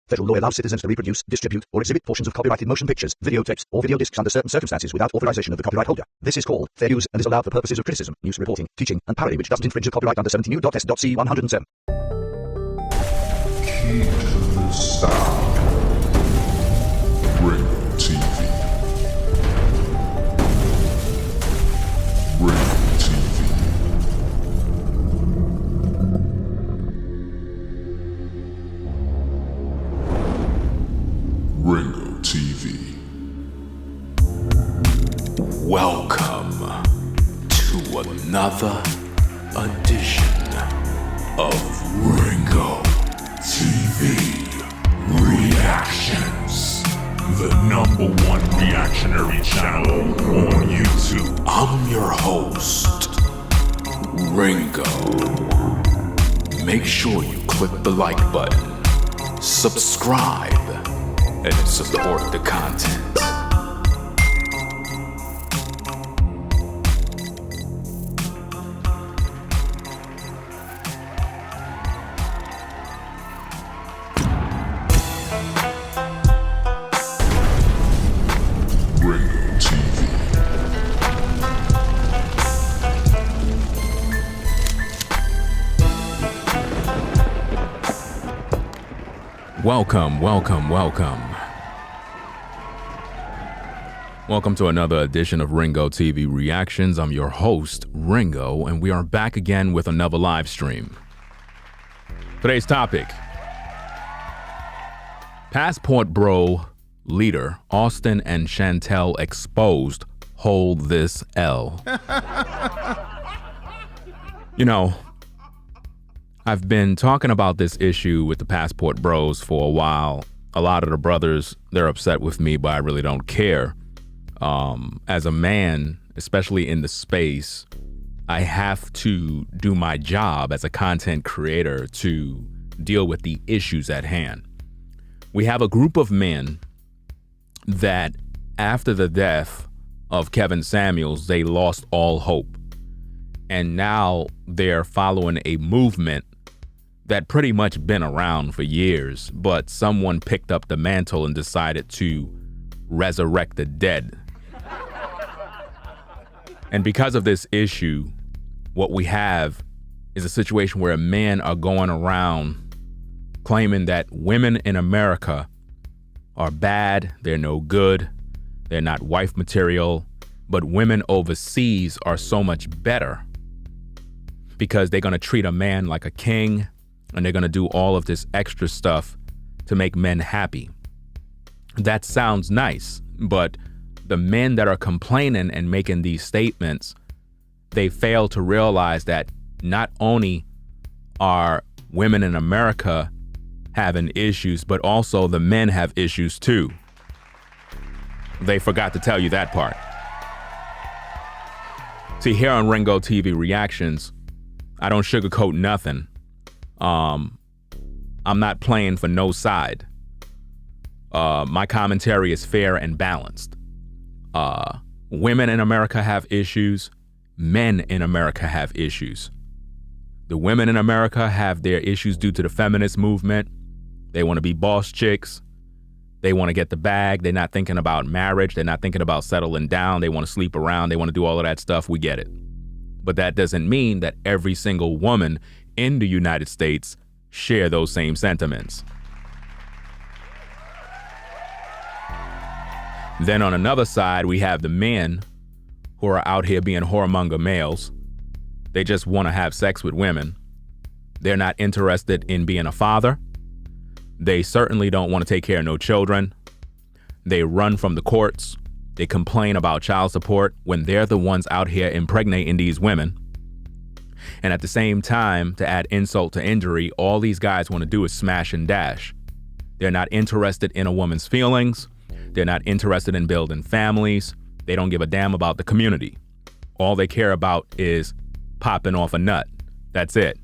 Federal law allows citizens to reproduce, distribute, or exhibit portions of copyrighted motion pictures, videotapes, or video discs under certain circumstances without authorization of the copyright holder. This is called fair use and is allowed for purposes of criticism, news reporting, teaching, and parody which doesn't infringe a copyright under 17U.S.C. 107. Key to the sound. Ringo TV. Ringo TV. Ringo TV. Welcome to another edition of Ringo TV Reactions, The #1 reactionary channel on YouTube. I'm your host, Ringo. Make sure you click the like button, subscribe, and support the content. Ringo TV. Welcome. Welcome to another edition of Ringo TV Reactions. I'm your host, Ringo, and we are back again with another live stream. Today's topic: Passport Bro leader Auston and Chantelle exposed. Hold this L. You know, I've been talking about this issue with the Passport Bros for a while. A lot of the brothers, they're upset with me, but I really don't care. As a man, especially in the space, I have to do my job as a content creator to deal with the issues at hand. We have a group of men that after the death of Kevin Samuels, they lost all hope. And now they're following a movement that pretty much been around for years, but someone picked up the mantle and decided to resurrect the dead. And because of this issue, what we have is a situation where men are going around claiming that women in America are bad, they're no good, they're not wife material, but women overseas are so much better because they're going to treat a man like a king and they're going to do all of this extra stuff to make men happy. That sounds nice, but the men that are complaining and making these statements, they fail to realize that not only are women in America having issues, but also the men have issues too. They forgot to tell you that part. See, here on Ringo TV Reactions, I don't sugarcoat nothing. I'm not playing for no side. My commentary is fair and balanced. Women in America have issues. Men in America have issues. The women in America have their issues due to the feminist movement. They want to be boss chicks. They want to get the bag. They're not thinking about marriage. They're not thinking about settling down. They want to sleep around. They want to do all of that stuff. We get it. But that doesn't mean that every single woman in the United States share those same sentiments. Then on another side, we have the men who are out here being whoremonger males. They just want to have sex with women. They're not interested in being a father. They certainly don't want to take care of no children. They run from the courts. They complain about child support when they're the ones out here impregnating these women. And at the same time, to add insult to injury, all these guys want to do is smash and dash. They're not interested in a woman's feelings. They're not interested in building families. They don't give a damn about the community. All they care about is popping off a nut. That's it.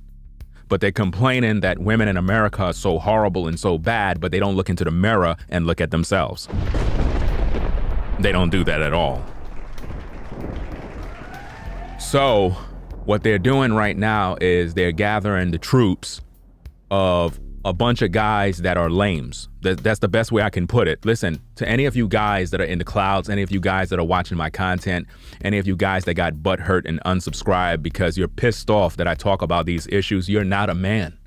But they're complaining that women in America are so horrible and so bad, but they don't look into the mirror and look at themselves. They don't do that at all. So what they're doing right now is they're gathering the troops of a bunch of guys that are lames. That's the best way I can put it. Listen, to any of you guys that are in the clouds, any of you guys that are watching my content, any of you guys that got butthurt and unsubscribed because you're pissed off that I talk about these issues, you're not a man.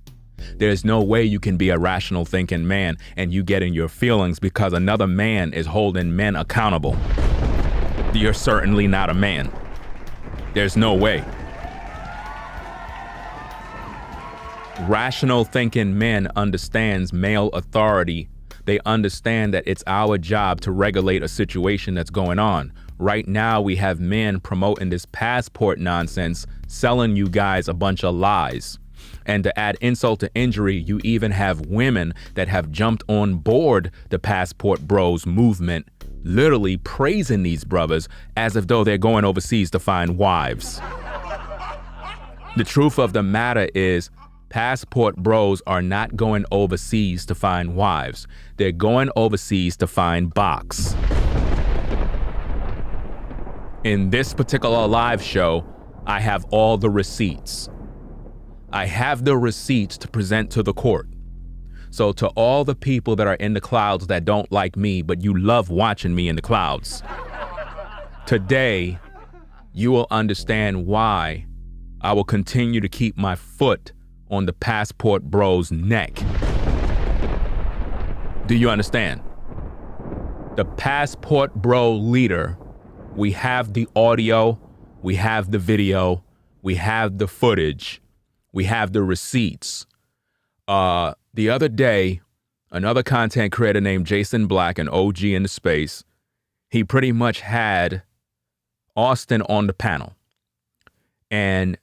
There's no way you can be a rational thinking man and you get in your feelings because another man is holding men accountable. You're certainly not a man. There's no way. Rational thinking men understands male authority. They understand that it's our job to regulate a situation that's going on. Right now, we have men promoting this passport nonsense, selling you guys a bunch of lies. And to add insult to injury, you even have women that have jumped on board the Passport Bros movement, literally praising these brothers as if though they're going overseas to find wives. The truth of the matter is, Passport Bros are not going overseas to find wives. They're going overseas to find box. In this particular live show, I have all the receipts. I have the receipts to present to the court. So to all the people that are in the clouds that don't like me, but you love watching me in the clouds, today you will understand why I will continue to keep my foot on the Passport Bros' neck. Do you understand? The Passport Bro leader, we have the audio, we have the video, we have the footage, we have the receipts. The other day, another content creator named Jason Black, an OG in the space, he pretty much had Auston on the panel. And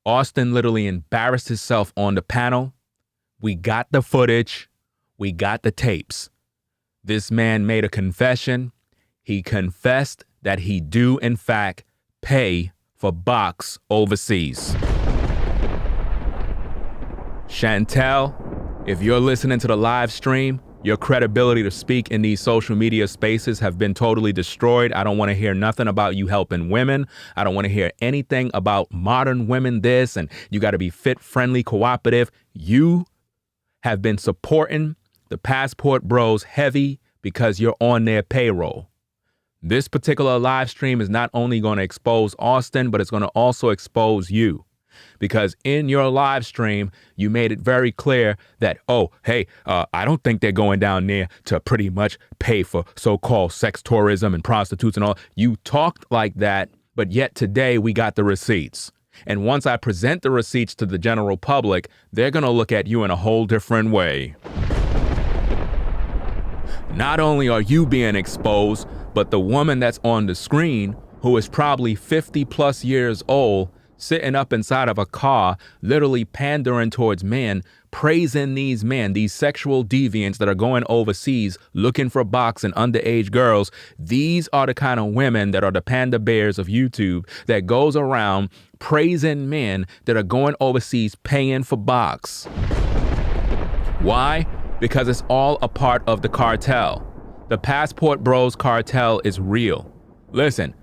Auston literally embarrassed himself on the panel. We got the footage. We got the tapes. This man made a confession. He confessed that he do, in fact, pay for box overseas. Chantelle, if you're listening to the live stream, your credibility to speak in these social media spaces have been totally destroyed. I don't want to hear nothing about you helping women. I don't want to hear anything about modern women this and you got to be fit, friendly, cooperative. You have been supporting the Passport Bros heavy because you're on their payroll. This particular live stream is not only going to expose Auston, but it's going to also expose you. Because in your live stream, you made it very clear that, I don't think they're going down there to pretty much pay for so-called sex tourism and prostitutes and all. You talked like that, but yet today we got the receipts. And once I present the receipts to the general public, they're going to look at you in a whole different way. Not only are you being exposed, but the woman that's on the screen, who is probably 50 plus years old, sitting up inside of a car, literally pandering towards men, praising these men, these sexual deviants that are going overseas looking for box and underage girls. These are the kind of women that are the panda bears of YouTube that goes around praising men that are going overseas paying for box. Why? Because it's all a part of the cartel. The Passport Bros cartel is real. Listen,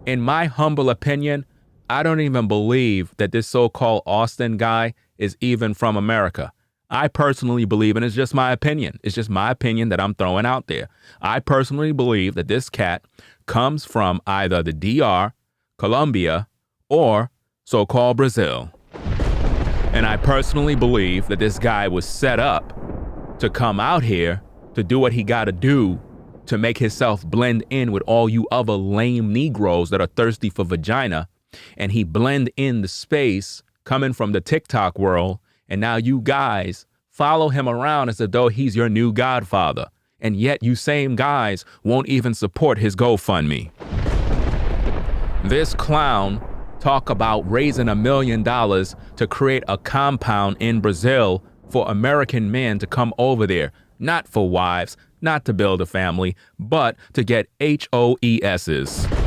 in my humble opinion, I don't even believe that this so-called Auston guy is even from America. I personally believe, and it's just my opinion. It's just my opinion that I'm throwing out there. I personally believe that this cat comes from either the DR, Colombia, or so-called Brazil. And I personally believe that this guy was set up to come out here to do what he got to do to make himself blend in with all you other lame Negroes that are thirsty for vagina. And he blend in the space coming from the TikTok world. And now you guys follow him around as though he's your new godfather. And yet you same guys won't even support his GoFundMe. This clown talk about raising $1 million to create a compound in Brazil for American men to come over there. Not for wives, not to build a family, but to get HOESs.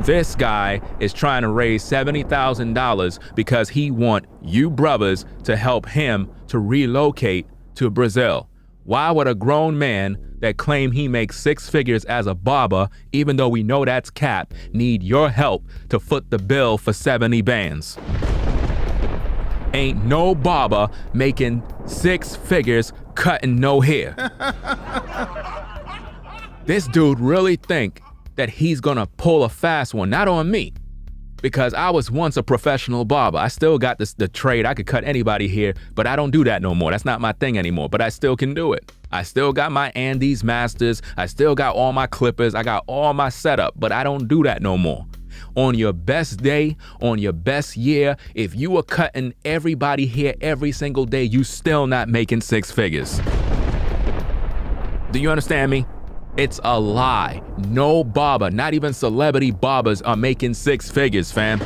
This guy is trying to raise $70,000 because he want you brothers to help him to relocate to Brazil. Why would a grown man that claim he makes 6 figures as a barber, even though we know that's cap, need your help to foot the bill for 70 bands? Ain't no barber making 6 figures cutting no hair. This dude really think that he's gonna pull a fast one, not on me, because I was once a professional barber. I still got the trade. I could cut anybody here, but I don't do that no more. That's not my thing anymore, but I still can do it. I still got my Andes Masters. I still got all my clippers. I got all my setup, but I don't do that no more. On your best day, on your best year, if you were cutting everybody here every single day, you still not making 6 figures. Do you understand me? It's a lie. No barber, not even celebrity barbers, are making 6 figures, fam.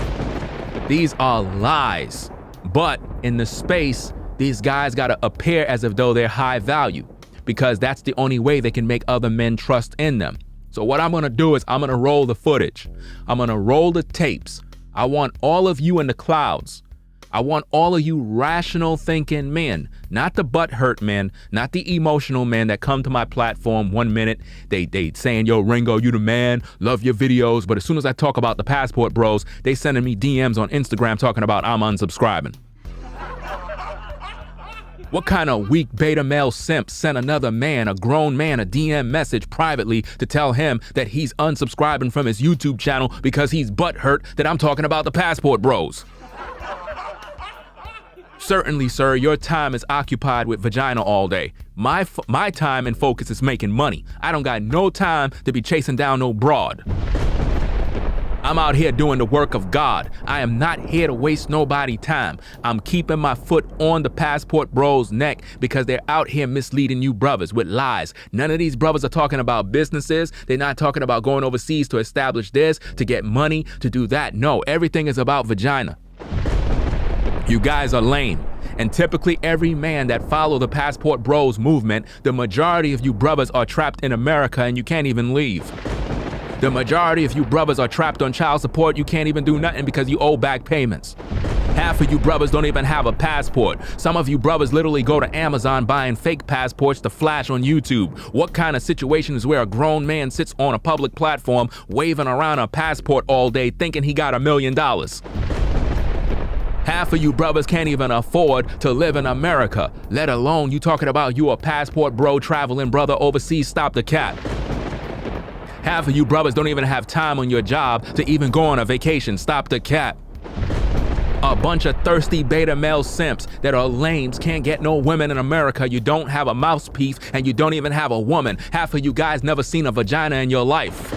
These are lies. But in the space, these guys gotta appear as if though they're high value, because that's the only way they can make other men trust in them. So what I'm gonna do is I'm gonna roll the footage. I'm gonna roll the tapes. I want all of you in the clouds. I want all of you rational thinking men, not the butthurt men, not the emotional men that come to my platform 1 minute, they saying, yo, Ringo, you the man, love your videos, but as soon as I talk about the passport bros, they sending me DMs on Instagram talking about I'm unsubscribing. What kind of weak beta male simp sent another man, a grown man, a DM message privately to tell him that he's unsubscribing from his YouTube channel because he's butthurt that I'm talking about the passport bros? Certainly, sir, your time is occupied with vagina all day. My time and focus is making money. I don't got no time to be chasing down no broad. I'm out here doing the work of God. I am not here to waste nobody time. I'm keeping my foot on the passport bros' neck because they're out here misleading you brothers with lies. None of these brothers are talking about businesses. They're not talking about going overseas to establish this, to get money, to do that. No, everything is about vagina. You guys are lame. And typically every man that follow the passport bros movement, the majority of you brothers are trapped in America and you can't even leave. The majority of you brothers are trapped on child support. You can't even do nothing because you owe back payments. Half of you brothers don't even have a passport. Some of you brothers literally go to Amazon buying fake passports to flash on YouTube. What kind of situation is where a grown man sits on a public platform waving around a passport all day thinking he got $1 million? Half of you brothers can't even afford to live in America, let alone you talking about you a passport bro traveling brother overseas. Stop the cap. Half of you brothers don't even have time on your job to even go on a vacation. Stop the cap. A bunch of thirsty beta male simps that are lames, can't get no women in America. You don't have a mouthpiece and you don't even have a woman. Half of you guys never seen a vagina in your life.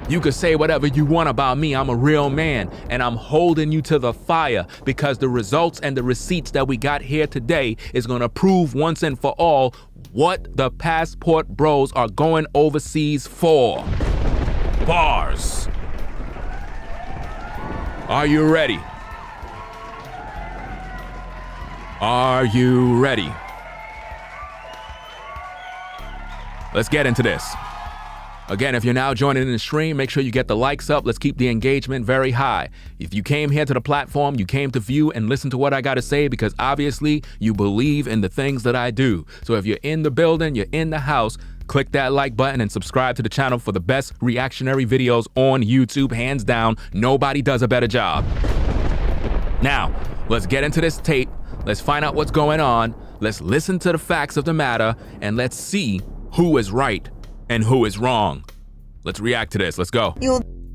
You could say whatever you want about me. I'm a real man and I'm holding you to the fire because the results and the receipts that we got here today is gonna prove once and for all what the passport bros are going overseas for. Bars. Are you ready? Are you ready? Let's get into this. Again, if you're now joining in the stream, make sure you get the likes up. Let's keep the engagement very high. If you came here to the platform, you came to view and listen to what I got to say because obviously you believe in the things that I do. So if you're in the building, you're in the house, click that like button and subscribe to the channel for the best reactionary videos on YouTube. Hands down, nobody does a better job. Now, let's get into this tape. Let's find out what's going on. Let's listen to the facts of the matter and let's see who is right and who is wrong. Let's react to this. Let's go.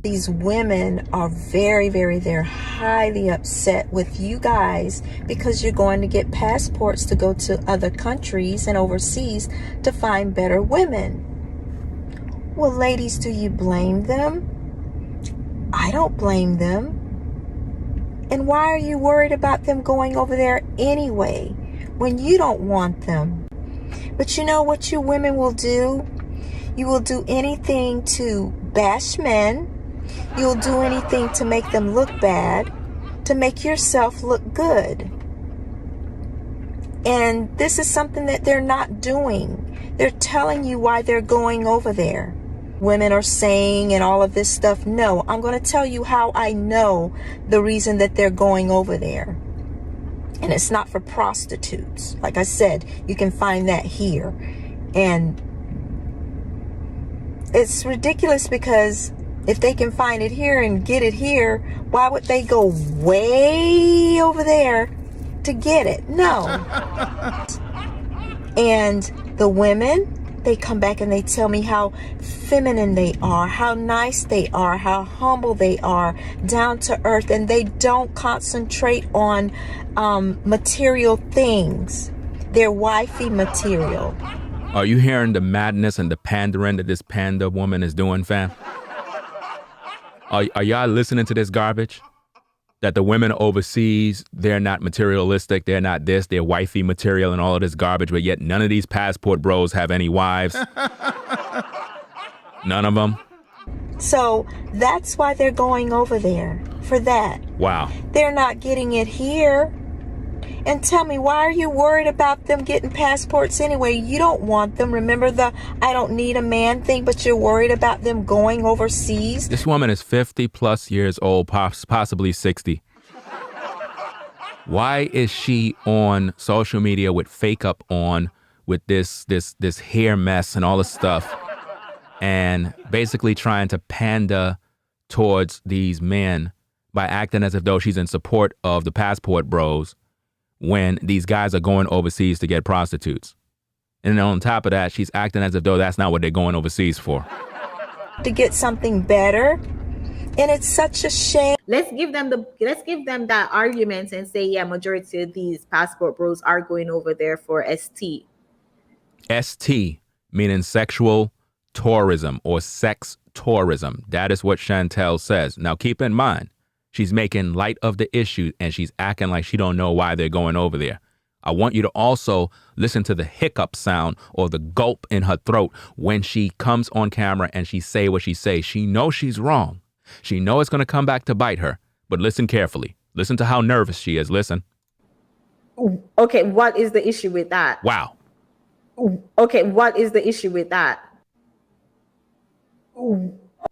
These women are they're highly upset with you guys because you're going to get passports to go to other countries and overseas to find better women. Well, ladies, do you blame them? I don't blame them. And why are you worried about them going over there anyway when you don't want them? But you know what you women will do? You will do anything to bash men. You'll do anything to make them look bad, to make yourself look good. And this is something that they're not doing. They're telling you why they're going over there. Women are saying and all of this stuff. No, I'm going to tell you how I know the reason that they're going over there. And it's not for prostitutes. Like I said, you can find that here. And it's ridiculous because If they can find it here and get it here, why would they go way over there to get it? No. And the women, they come back and they tell me how feminine they are, how nice they are, how humble they are, down to earth, and they don't concentrate on material things. They're wifey material. Are you hearing the madness and the pandering that this panda woman is doing, fam? Are y'all listening to this garbage? That the women overseas, they're not materialistic, they're not this, they're wifey material and all of this garbage, but yet none of these passport bros have any wives. None of them. So that's why they're going over there, for that. Wow. They're not getting it here. And tell me, why are you worried about them getting passports anyway? You don't want them. Remember the I don't need a man thing, but you're worried about them going overseas? This woman is 50 plus years old, possibly 60. Why is she on social media with fake up on, with this hair mess and all this stuff, and basically trying to pander towards these men by acting as if though she's in support of the passport bros, when these guys are going overseas to get prostitutes? And then on top of that, she's acting as if though that's not what they're going overseas for. To get something better. And it's such a shame. Let's give them that argument and say, yeah, majority of these passport bros are going over there for ST. ST, meaning sexual tourism or sex tourism. That is what Chantelle says. Now keep in mind, she's making light of the issue and she's acting like she don't know why they're going over there. I want you to also listen to the hiccup sound or the gulp in her throat when she comes on camera and she say what she say. She knows she's wrong. She knows it's going to come back to bite her, but listen carefully. Listen to how nervous she is. Listen. Okay, what is the issue with that? Wow. Okay, what is the issue with that?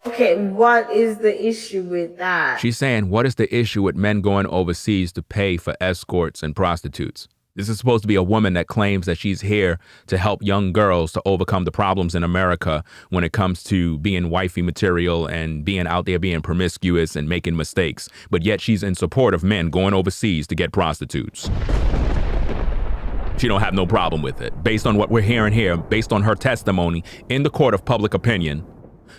Okay, what is the issue with that? She's saying, what is the issue with men going overseas to pay for escorts and prostitutes? This is supposed to be a woman that claims that she's here to help young girls to overcome the problems in America when it comes to being wifey material and being out there being promiscuous and making mistakes. But yet she's in support of men going overseas to get prostitutes. She don't have no problem with it. Based on what we're hearing here, based on her testimony in the court of public opinion,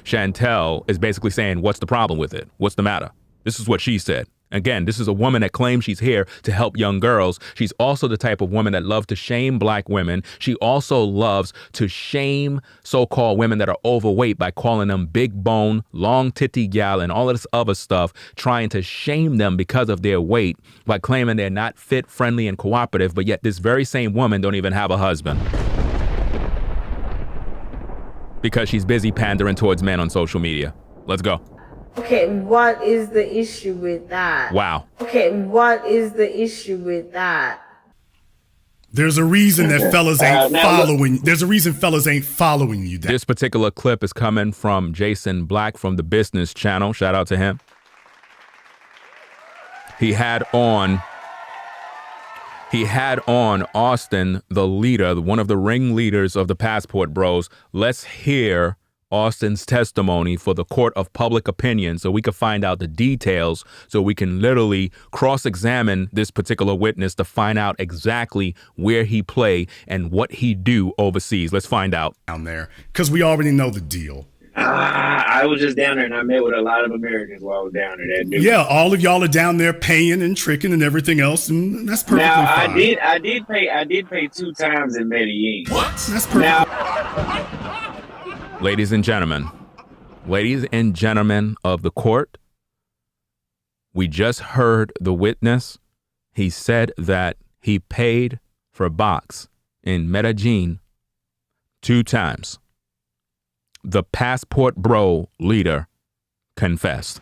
Chantelle is basically saying, what's the problem with it? What's the matter? This is what she said. Again, this is a woman that claims she's here to help young girls. She's also the type of woman that loves to shame black women. She also loves to shame so-called women that are overweight by calling them big bone, long titty gal, and all of this other stuff, trying to shame them because of their weight by claiming they're not fit, friendly, and cooperative. But yet this very same woman don't even have a husband, because she's busy pandering towards men on social media. Let's go. Okay, what is the issue with that? Wow. Okay, what is the issue with that? There's a reason that fellas ain't following. There's a reason fellas ain't following you. This particular clip is coming from Jason Black from the Business Channel. Shout out to him. He had on Auston, the leader, one of the ringleaders of the Passport Bros. Let's hear Auston's testimony for the court of public opinion so we can find out the details, so we can literally cross-examine this particular witness to find out exactly where he play and what he do overseas. Let's find out. Down there, because we already know the deal. I was just down there and I met with a lot of Americans while I was down there. Yeah, all of y'all are down there paying and tricking and everything else, and that's perfectly fine. I did pay 2 times in Medellin. What? That's perfect. Ladies and gentlemen of the court, we just heard the witness. He said that he paid for a box in Medellin 2 times. The Passport Bro leader confessed.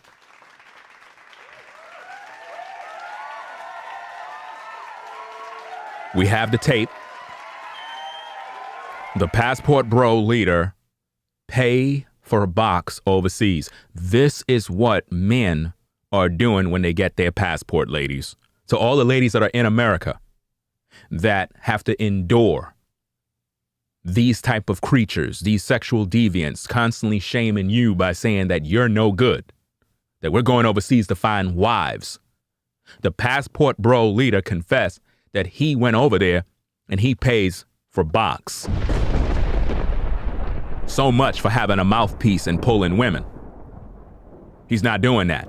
We have the tape. The Passport Bro leader pay for a box overseas. This is what men are doing when they get their passport, ladies. So all the ladies that are in America that have to endure these type of creatures, these sexual deviants, constantly shaming you by saying that you're no good, that we're going overseas to find wives. The passport bro leader confessed that he went over there and he pays for box. So much for having a mouthpiece and pulling women. He's not doing that.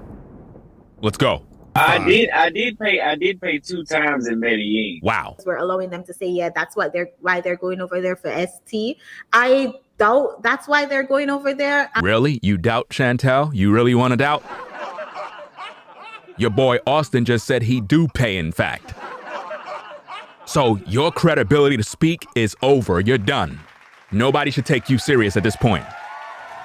Let's go. I did pay 2 times in Medellin. Wow. We're allowing them to say, yeah, that's why they're going over there for ST. I doubt that's why they're going over there. Really? You doubt, Chantelle? You really want to doubt? Your boy Auston just said he do pay, in fact. So your credibility to speak is over. You're done. Nobody should take you serious at this point.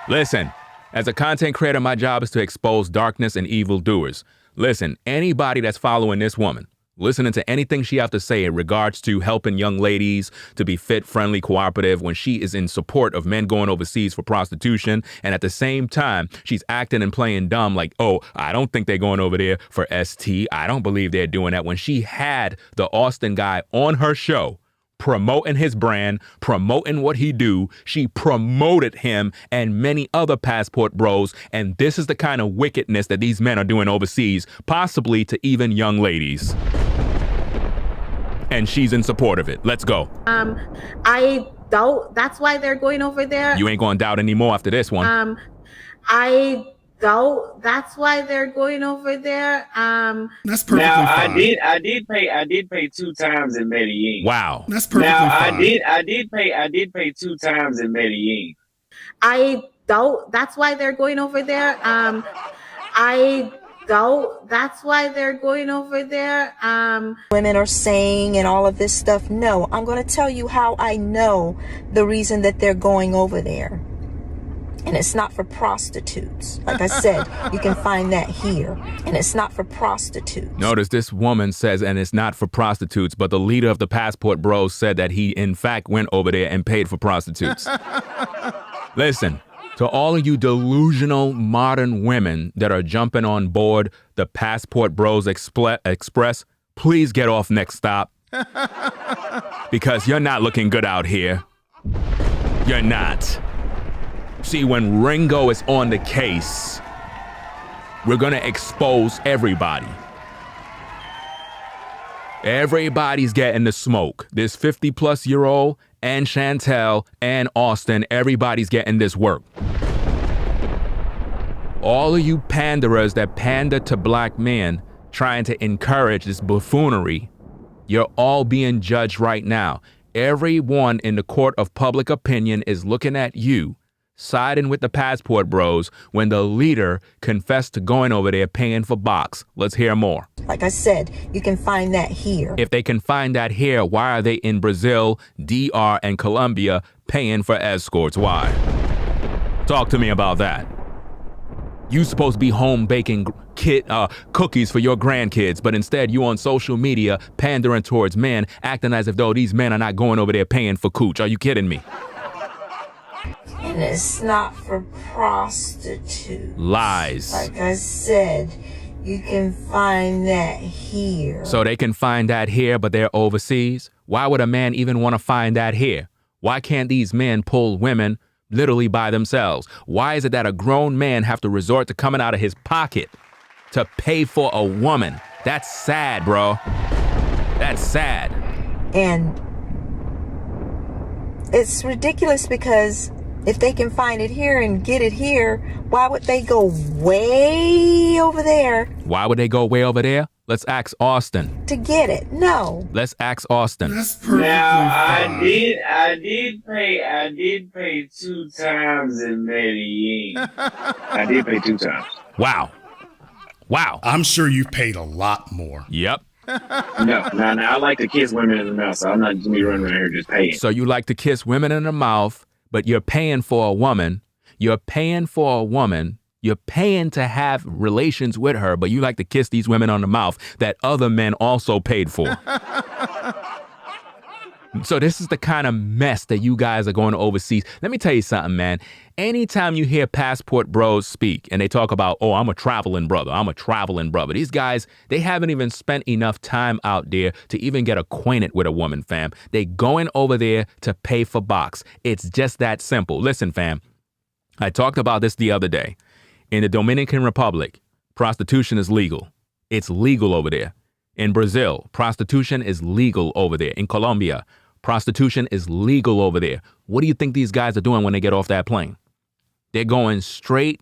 Listen, as a content creator, my job is to expose darkness and evildoers. Listen, anybody that's following this woman, listening to anything she have to say in regards to helping young ladies to be fit, friendly, cooperative when she is in support of men going overseas for prostitution, and at the same time, she's acting and playing dumb like, oh, I don't think they're going over there for ST. I don't believe they're doing that. When she had the Auston guy on her show, promoting his brand, promoting what he do. She promoted him and many other passport bros. And this is the kind of wickedness that these men are doing overseas, possibly to even young ladies. And she's in support of it. Let's go. I doubt that's why they're going over there. You ain't gonna doubt anymore after this one. I doubt that's why they're going over there. That's perfectly fine. I did pay 2 times in Medellin. Wow. That's perfectly fine. I did pay 2 times in Medellin. I doubt that's why they're going over there. I doubt that's why they're going over there. Women are saying and all of this stuff. No, I'm going to tell you how I know the reason that they're going over there. And it's not for prostitutes. Like I said, you can find that here. And it's not for prostitutes. Notice this woman says, and it's not for prostitutes, but the leader of the passport bros said that he, in fact, went over there and paid for prostitutes. Listen, to all of you delusional modern women that are jumping on board the passport bros express, please get off next stop. Because you're not looking good out here. You're not. See, when Ringo is on the case, we're going to expose everybody. Everybody's getting the smoke. This 50-plus-year-old and Chantelle and Auston, everybody's getting this work. All of you panderers that pander to black men trying to encourage this buffoonery, you're all being judged right now. Everyone in the court of public opinion is looking at you, siding with the passport bros when the leader confessed to going over there paying for box. Let's hear more. Like I said, you can find that here. If they can find that here, why are they in Brazil, DR, and Colombia paying for escorts? Why? Talk to me about that. You supposed to be home baking cookies for your grandkids, but instead you on social media pandering towards men, acting as if though these men are not going over there paying for cooch. Are you kidding me? And it's not for prostitutes. Lies. Like I said, you can find that here. So they can find that here, but they're overseas? Why would a man even want to find that here? Why can't these men pull women literally by themselves? Why is it that a grown man have to resort to coming out of his pocket to pay for a woman? That's sad, bro. That's sad. And it's ridiculous because if they can find it here and get it here, why would they go way over there? Why would they go way over there? Let's ask Auston. To get it. No. Let's ask Auston. That's perfectly Now fine. I did pay 2 times in Medellin. I did pay 2 times. Wow. Wow. I'm sure you've paid a lot more. Yep. No. I like to kiss women in the mouth, so I'm not just me running around here just paying. So you like to kiss women in the mouth, but you're paying for a woman. You're paying for a woman. You're paying to have relations with her, but you like to kiss these women on the mouth that other men also paid for. So this is the kind of mess that you guys are going overseas. Let me tell you something, man. Anytime you hear passport bros speak and they talk about, oh, I'm a traveling brother, these guys, they haven't even spent enough time out there to even get acquainted with a woman, fam. They going over there to pay for box. It's just that simple. Listen, fam, I talked about this the other day. In the Dominican Republic, prostitution is legal. It's legal over there. In Brazil, prostitution is legal over there. In Colombia, prostitution is legal over there. What do you think these guys are doing when they get off that plane? They're going straight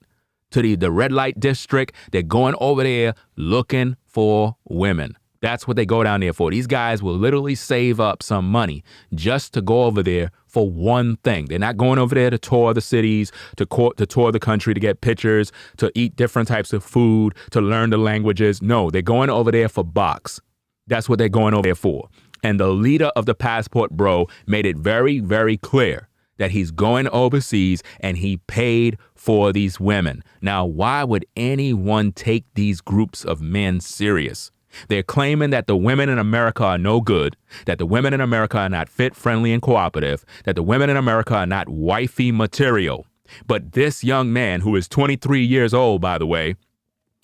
to the red light district. They're going over there looking for women. That's what they go down there for. These guys will literally save up some money just to go over there for one thing. They're not going over there to tour the cities, to tour the country, to get pictures, to eat different types of food, to learn the languages. No, they're going over there for box. That's what they're going over there for. And the leader of the passport bro made it very, very clear that he's going overseas and he paid for these women. Now, why would anyone take these groups of men serious? They're claiming that the women in America are no good, that the women in America are not fit, friendly, and cooperative, that the women in America are not wifey material. But this young man, who is 23 years old, by the way,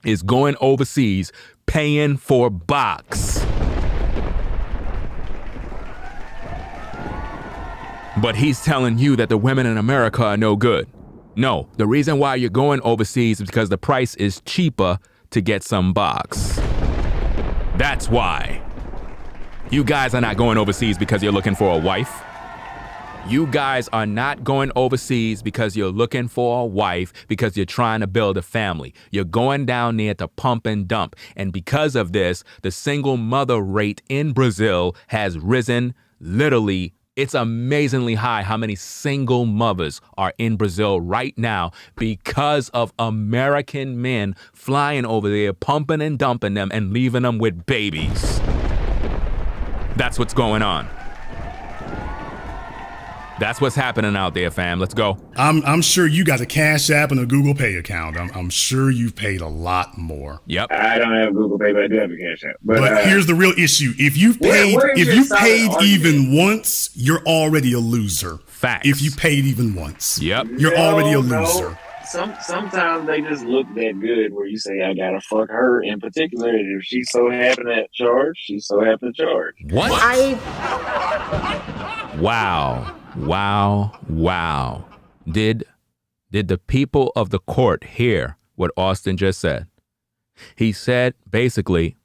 is going overseas paying for box. But he's telling you that the women in America are no good. No, the reason why you're going overseas is because the price is cheaper to get some box. That's why. You guys are not going overseas because you're looking for a wife. You guys are not going overseas because you're looking for a wife, because you're trying to build a family. You're going down there to pump and dump. And because of this, the single mother rate in Brazil has risen literally. It's amazingly high how many single mothers are in Brazil right now because of American men flying over there, pumping and dumping them and leaving them with babies. That's what's going on. That's what's happening out there, fam. Let's go. I'm sure you got a Cash App and a Google Pay account. I'm sure you've paid a lot more. Yep. I don't have Google Pay, but I do have a Cash App. But here's the real issue. If you've paid, even once, you're already a loser. Facts. If you paid even once. Yep. You're already a loser. No. Sometimes they just look that good where you say, I gotta fuck her in particular. And if she's so happy to charge, she's so happy to charge. What? Wow. Did the people of the court hear what Auston just said? He said basically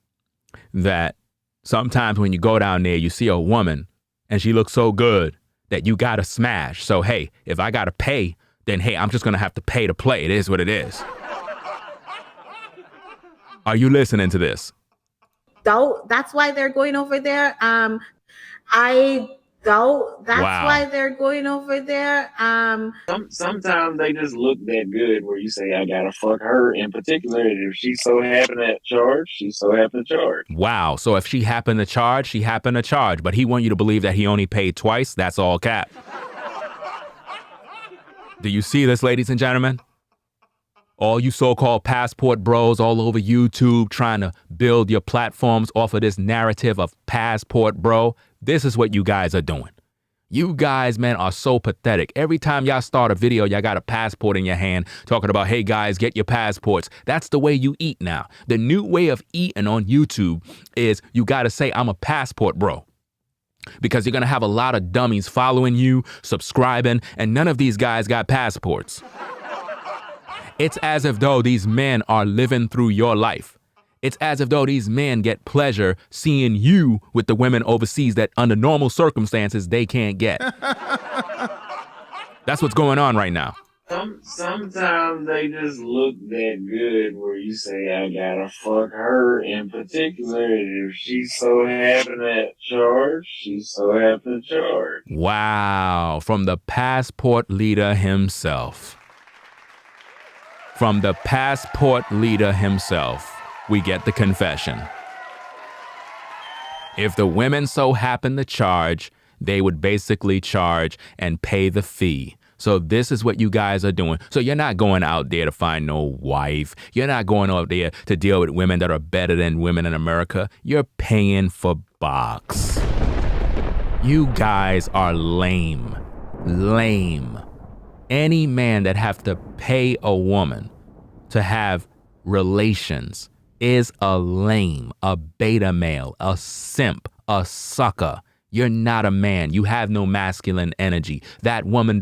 that sometimes when you go down there, you see a woman and she looks so good that you gotta smash. So, hey, if I gotta pay, then hey, I'm just gonna have to pay to play. It is what it is. Are you listening to this? That's why they're going over there. That's why they're going over there. Sometimes they just look that good where you say, I gotta fuck her in particular. And if she's so happy to charge, she's so happy to charge. Wow. So if she happened to charge, she happened to charge. But he want you to believe that he only paid twice? That's all cap. Do you see this, ladies and gentlemen? All you so-called passport bros all over YouTube trying to build your platforms off of this narrative of passport bro. This is what you guys are doing. You guys, man, are so pathetic. Every time y'all start a video, y'all got a passport in your hand talking about, hey, guys, get your passports. That's the way you eat now. The new way of eating on YouTube is you got to say, I'm a passport bro. Because you're going to have a lot of dummies following you, subscribing, and none of these guys got passports. It's as if though these men are living through your life. It's as if though these men get pleasure seeing you with the women overseas that under normal circumstances they can't get. That's what's going on right now. Sometimes they just look that good where you say, I gotta fuck her in particular. And if she's so happy to charge, she's so happy to charge. Wow. From the passport leader himself. From the passport leader himself, we get the confession. If the women so happen to charge, they would basically charge and pay the fee. So this is what you guys are doing. So you're not going out there to find no wife. You're not going out there to deal with women that are better than women in America. You're paying for box. You guys are lame. Lame. Any man that have to pay a woman to have relations is a lame, a beta male, a simp, a sucker. You're not a man. You have no masculine energy. That woman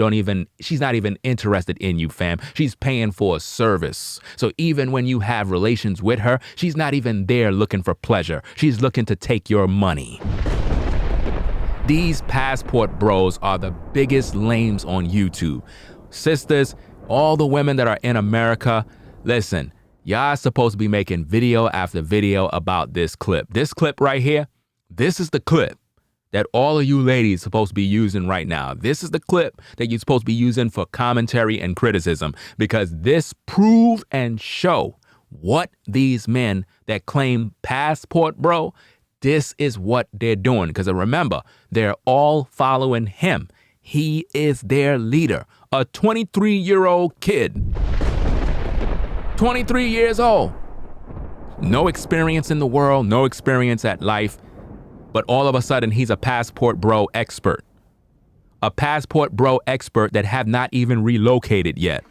she's not even interested in you, fam. She's paying for a service. So even when you have relations with her, she's not even there looking for pleasure. She's looking to take your money. These passport bros are the biggest lames on YouTube. Sisters, all the women that are in America, listen, y'all supposed to be making video after video about this clip. This clip right here, this is the clip that all of you ladies supposed to be using right now. This is the clip that you're supposed to be using for commentary and criticism, because this prove and show what these men that claim passport bro, this is what they're doing. Because remember, they're all following him. He is their leader, a 23-year-old kid. 23 years old. No experience in the world, no experience at life. But all of a sudden, he's a passport bro expert. A passport bro expert that have not even relocated yet.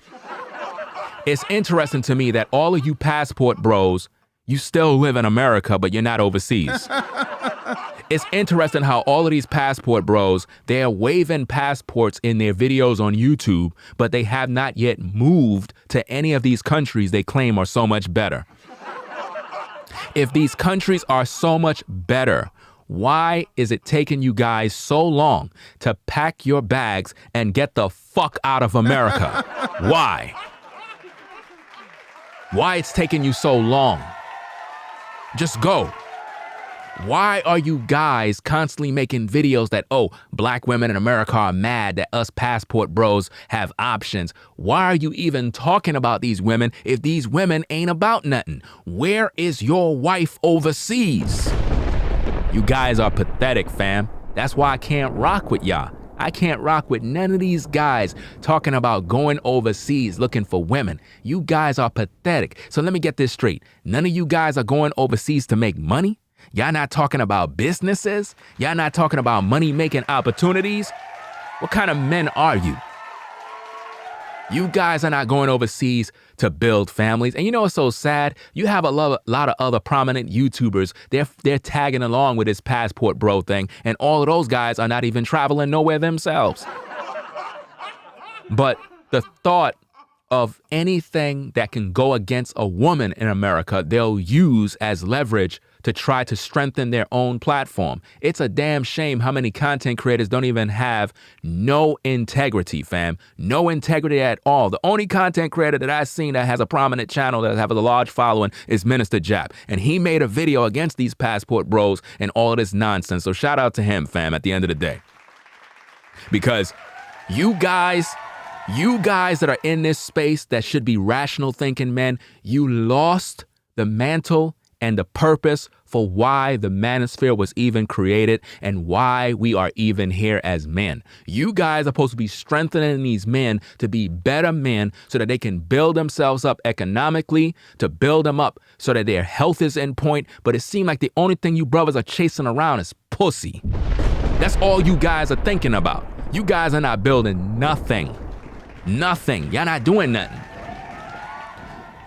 It's interesting to me that all of you passport bros, you still live in America, but you're not overseas. It's interesting how all of these passport bros, they're waving passports in their videos on YouTube, but they have not yet moved to any of these countries they claim are so much better. If these countries are so much better, why is it taking you guys so long to pack your bags and get the fuck out of America? Why? Why it's taking you so long? Just go. Why are you guys constantly making videos that, oh, black women in America are mad that us passport bros have options? Why are you even talking about these women if these women ain't about nothing? Where is your wife overseas? You guys are pathetic, fam. That's why I can't rock with y'all. I can't rock with none of these guys talking about going overseas looking for women. You guys are pathetic. So let me get this straight. None of you guys are going overseas to make money? Y'all not talking about businesses? Y'all not talking about money-making opportunities? What kind of men are you? You guys are not going overseas to build families. And you know what's so sad? You have a lot of other prominent YouTubers. They're tagging along with this passport bro thing. And all of those guys are not even traveling nowhere themselves. But the thought of anything that can go against a woman in America, they'll use as leverage to try to strengthen their own platform. It's a damn shame how many content creators don't even have no integrity, fam. No integrity at all. The only content creator that I've seen that has a prominent channel that has a large following is Minister Jap. And he made a video against these passport bros and all of this nonsense. So shout out to him, fam, at the end of the day. Because you guys that are in this space that should be rational thinking men, you lost the mantle and the purpose for why the manosphere was even created and why we are even here as men. You guys are supposed to be strengthening these men to be better men so that they can build themselves up economically, to build them up so that their health is in point. But it seems like the only thing you brothers are chasing around is pussy. That's all you guys are thinking about. You guys are not building nothing. Nothing. Y'all not doing nothing.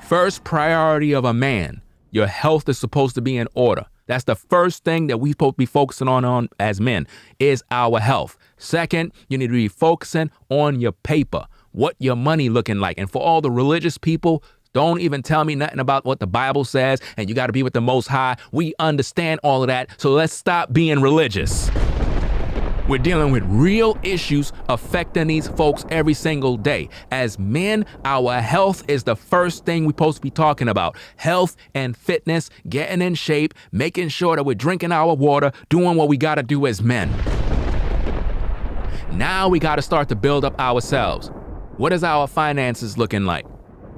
First priority of a man, your health is supposed to be in order. That's the first thing that we supposed to be focusing on as men is our health. Second, you need to be focusing on your paper, what your money looking like. And for all the religious people, don't even tell me nothing about what the Bible says and you got to be with the Most High. We understand all of that. So let's stop being religious. We're dealing with real issues affecting these folks every single day. As men, our health is the first thing we're supposed to be talking about. Health and fitness, getting in shape, making sure that we're drinking our water, doing what we got to do as men. Now we got to start to build up ourselves. What is our finances looking like?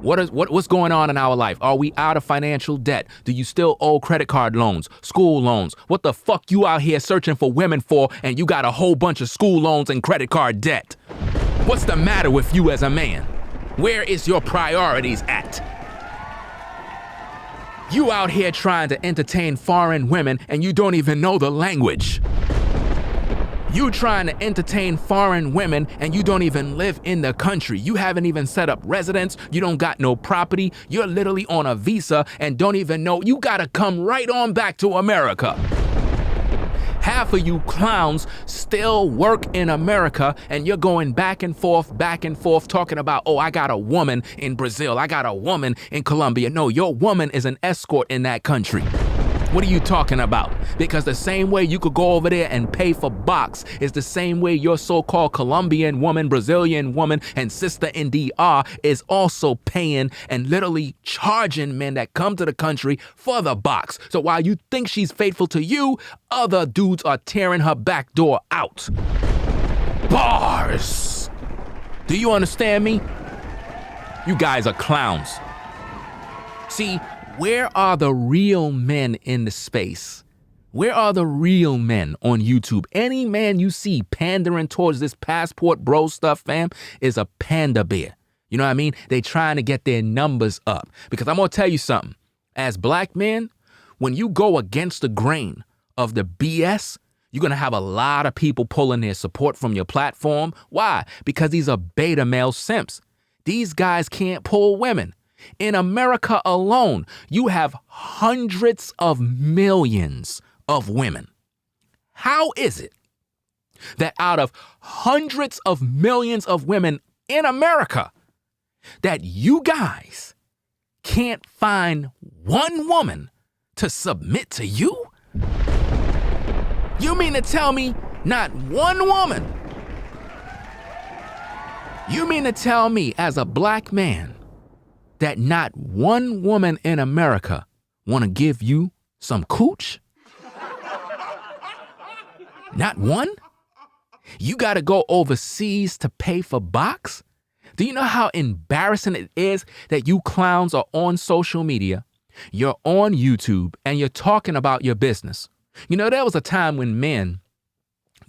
What's going on in our life? Are we out of financial debt? Do you still owe credit card loans, school loans? What the fuck you out here searching for women for and you got a whole bunch of school loans and credit card debt? What's the matter with you as a man? Where is your priorities at? You out here trying to entertain foreign women and you don't even know the language. You trying to entertain foreign women and you don't even live in the country. You haven't even set up residence. You don't got no property. You're literally on a visa and don't even know. You gotta come right on back to America. Half of you clowns still work in America and you're going back and forth, talking about, oh, I got a woman in Brazil. I got a woman in Colombia. No, your woman is an escort in that country. What are you talking about? Because the same way you could go over there and pay for box is the same way your so-called Colombian woman, Brazilian woman, and sister in DR is also paying and literally charging men that come to the country for the box. So while you think she's faithful to you, other dudes are tearing her back door out. Bars! Do you understand me? You guys are clowns. See, where are the real men in the space? Where are the real men on YouTube? Any man you see pandering towards this passport bro stuff, fam, is a panda bear. You know what I mean? They trying to get their numbers up. Because I'm going to tell you something. As black men, when you go against the grain of the BS, you're going to have a lot of people pulling their support from your platform. Why? Because these are beta male simps. These guys can't pull women. In America alone, you have hundreds of millions of women. How is it that out of hundreds of millions of women in America, that you guys can't find one woman to submit to you? You mean to tell me not one woman? You mean to tell me as a black man that not one woman in America want to give you some cooch? Not one? You got to go overseas to pay for box? Do you know how embarrassing it is that you clowns are on social media, you're on YouTube, and you're talking about your business? You know, there was a time when men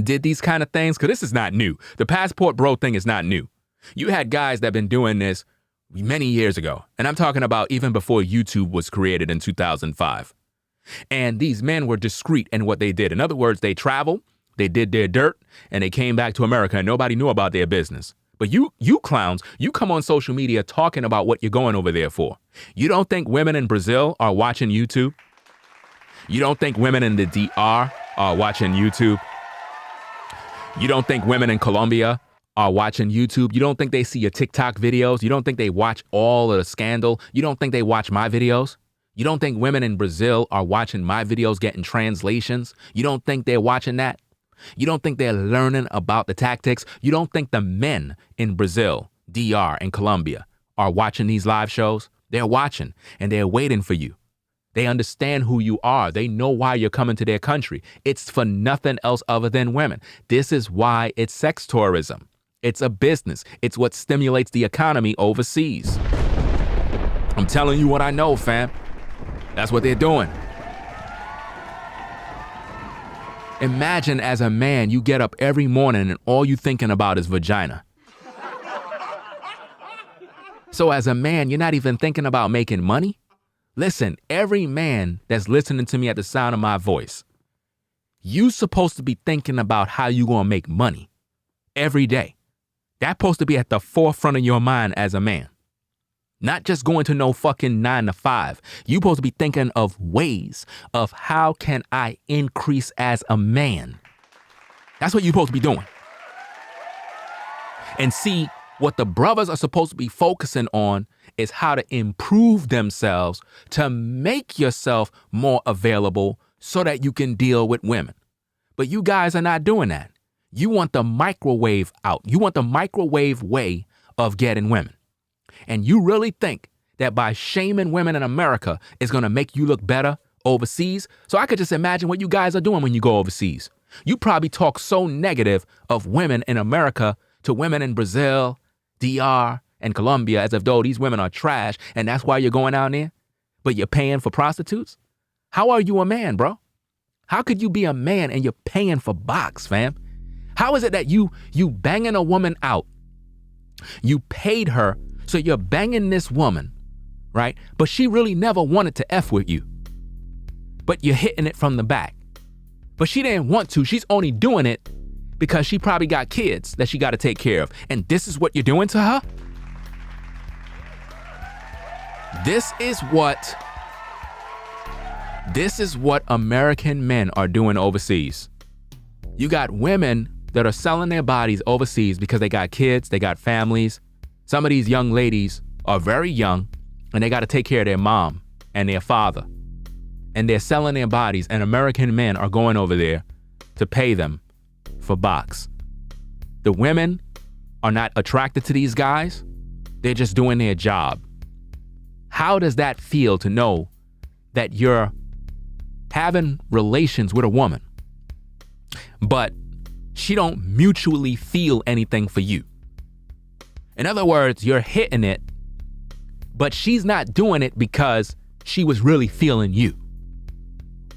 did these kind of things, because this is not new. The passport bro thing is not new. You had guys that been doing this many years ago. And I'm talking about even before YouTube was created in 2005. And these men were discreet in what they did. In other words, they traveled, they did their dirt, and they came back to America and nobody knew about their business. But you clowns, you come on social media talking about what you're going over there for. You don't think women in Brazil are watching YouTube? You don't think women in the DR are watching YouTube? You don't think women in Colombia are watching YouTube? You don't think they see your TikTok videos? You don't think they watch all of the scandal? You don't think they watch my videos? You don't think women in Brazil are watching my videos getting translations? You don't think they're watching that? You don't think they're learning about the tactics? You don't think the men in Brazil, DR, and Colombia are watching these live shows? They're watching and they're waiting for you. They understand who you are. They know why you're coming to their country. It's for nothing else other than women. This is why it's sex tourism. It's a business. It's what stimulates the economy overseas. I'm telling you what I know, fam. That's what they're doing. Imagine as a man, you get up every morning and all you thinking about is vagina. So as a man, you're not even thinking about making money? Listen, every man that's listening to me at the sound of my voice, you supposed to be thinking about how you gonna make money every day. That's supposed to be at the forefront of your mind as a man. Not just going to no fucking 9 to 5. You supposed to be thinking of ways of how can I increase as a man. That's what you're supposed to be doing. And see, what the brothers are supposed to be focusing on is how to improve themselves to make yourself more available so that you can deal with women. But you guys are not doing that. You want the microwave out. You want the microwave way of getting women. And you really think that by shaming women in America is going to make you look better overseas? So I could just imagine what you guys are doing when you go overseas. You probably talk so negative of women in America to women in Brazil, DR, and Colombia as if though these women are trash and that's why you're going out there, but you're paying for prostitutes? How are you a man, bro? How could you be a man and you're paying for box, fam? How is it that you banging a woman out? You paid her, so you're banging this woman, right? But she really never wanted to F with you. But you're hitting it from the back. But she didn't want to. She's only doing it because she probably got kids that she got to take care of. And this is what you're doing to her? This is what American men are doing overseas. You got women that are selling their bodies overseas because they got kids, they got families. Some of these young ladies are very young and they got to take care of their mom and their father. And they're selling their bodies, and American men are going over there to pay them for box. The women are not attracted to these guys. They're just doing their job. How does that feel to know that you're having relations with a woman, but she don't mutually feel anything for you? In other words, you're hitting it, but she's not doing it because she was really feeling you.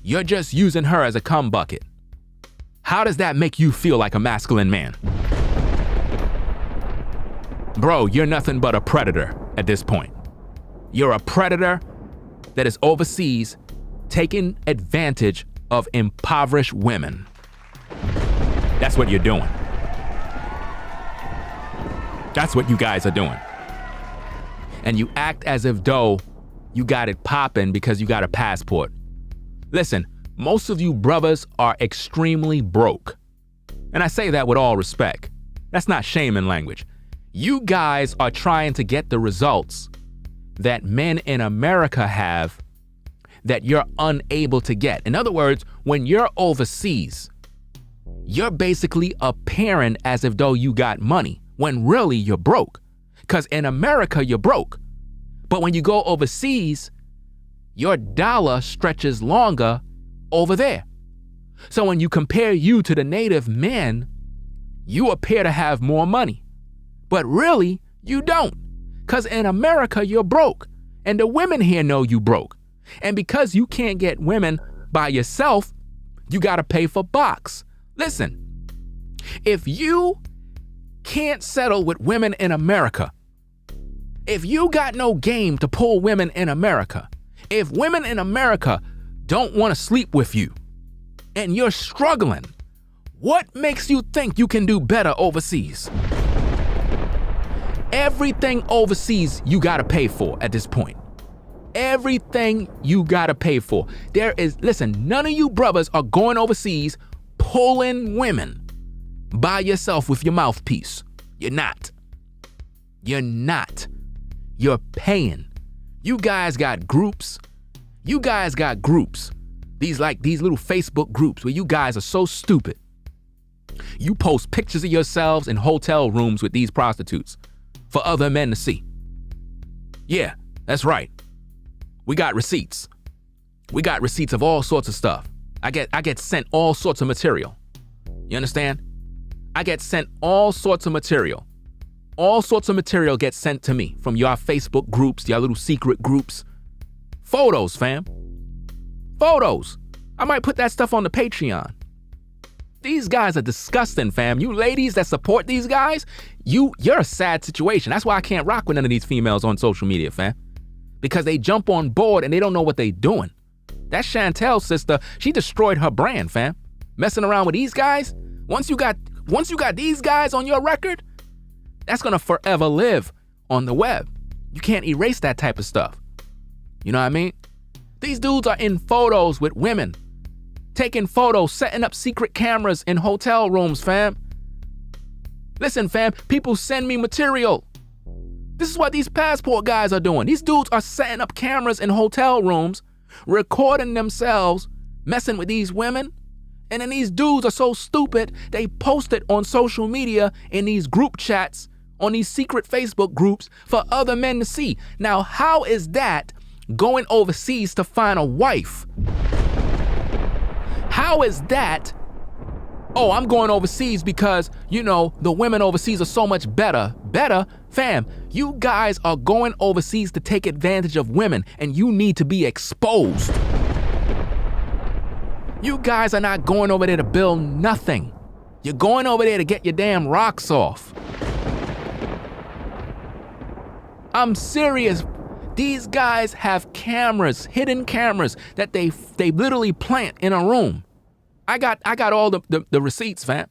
You're just using her as a cum bucket. How does that make you feel like a masculine man? Bro, you're nothing but a predator at this point. You're a predator that is overseas taking advantage of impoverished women. That's what you're doing. That's what you guys are doing. And you act as if though you got it popping because you got a passport. Listen, most of you brothers are extremely broke. And I say that with all respect. That's not shaming language. You guys are trying to get the results that men in America have that you're unable to get. In other words, when you're overseas, you're basically appearing as if though you got money when really you're broke. Because in America, you're broke. But when you go overseas, your dollar stretches longer over there. So when you compare you to the native men, you appear to have more money. But really, you don't. Because in America, you're broke. And the women here know you broke. And because you can't get women by yourself, you got to pay for box. Listen, if you can't settle with women in America, if you got no game to pull women in America, if women in America don't want to sleep with you and you're struggling, what makes you think you can do better overseas? Everything overseas you got to pay for at this point. Everything you got to pay for. Listen, none of you brothers are going overseas pulling women by yourself with your mouthpiece. You're not. You're not. You're paying. You guys got groups. You guys got groups. These little Facebook groups where you guys are so stupid. You post pictures of yourselves in hotel rooms with these prostitutes for other men to see. Yeah, that's right. We got receipts. We got receipts of all sorts of stuff. I get sent all sorts of material. You understand? I get sent all sorts of material. All sorts of material gets sent to me from your Facebook groups, your little secret groups. Photos, fam. Photos. I might put that stuff on the Patreon. These guys are disgusting, fam. You ladies that support these guys, you're a sad situation. That's why I can't rock with none of these females on social media, fam. Because they jump on board and they don't know what they doing. That Chantelle sister, she destroyed her brand, fam. Messing around with these guys. Once you got these guys on your record, that's gonna forever live on the web. You can't erase that type of stuff. You know what I mean? These dudes are in photos with women, taking photos, setting up secret cameras in hotel rooms, fam. Listen, fam, people send me material. This is what these passport guys are doing. These dudes are setting up cameras in hotel rooms, recording themselves, messing with these women. And then these dudes are so stupid, they post it on social media in these group chats, on these secret Facebook groups for other men to see. Now, how is that going overseas to find a wife? How is that? Oh, I'm going overseas because, the women overseas are so much better. Better? Fam, you guys are going overseas to take advantage of women, and you need to be exposed. You guys are not going over there to build nothing. You're going over there to get your damn rocks off. I'm serious. These guys have cameras, hidden cameras that they literally plant in a room. I got all the receipts, fam.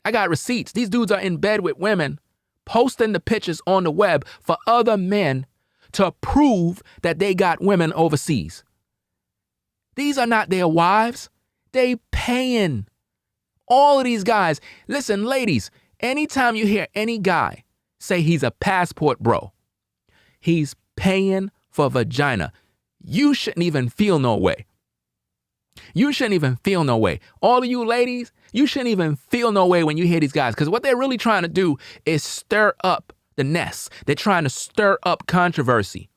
I got receipts. These dudes are in bed with women, posting the pictures on the web for other men to prove that they got women overseas. These are not their wives. They paying. All of these guys. Listen, ladies, anytime you hear any guy say he's a passport bro, he's paying for vagina. You shouldn't even feel no way. You shouldn't even feel no way. All of you ladies, you shouldn't even feel no way when you hear these guys, because what they're really trying to do is stir up the nest. They're trying to stir up controversy.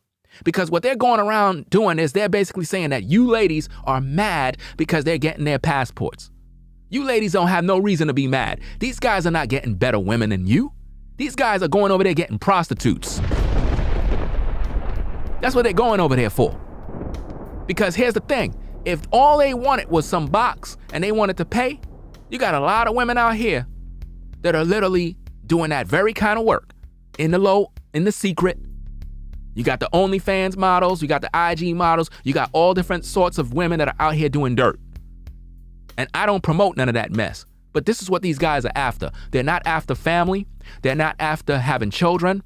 Because what they're going around doing is they're basically saying that you ladies are mad because they're getting their passports. You ladies don't have no reason to be mad. These guys are not getting better women than you. These guys are going over there getting prostitutes. That's what they're going over there for. Because here's the thing. If all they wanted was some box and they wanted to pay, you got a lot of women out here that are literally doing that very kind of work in the secret. You got the OnlyFans models, you got the IG models, you got all different sorts of women that are out here doing dirt. And I don't promote none of that mess. But this is what these guys are after. They're not after family. They're not after having children.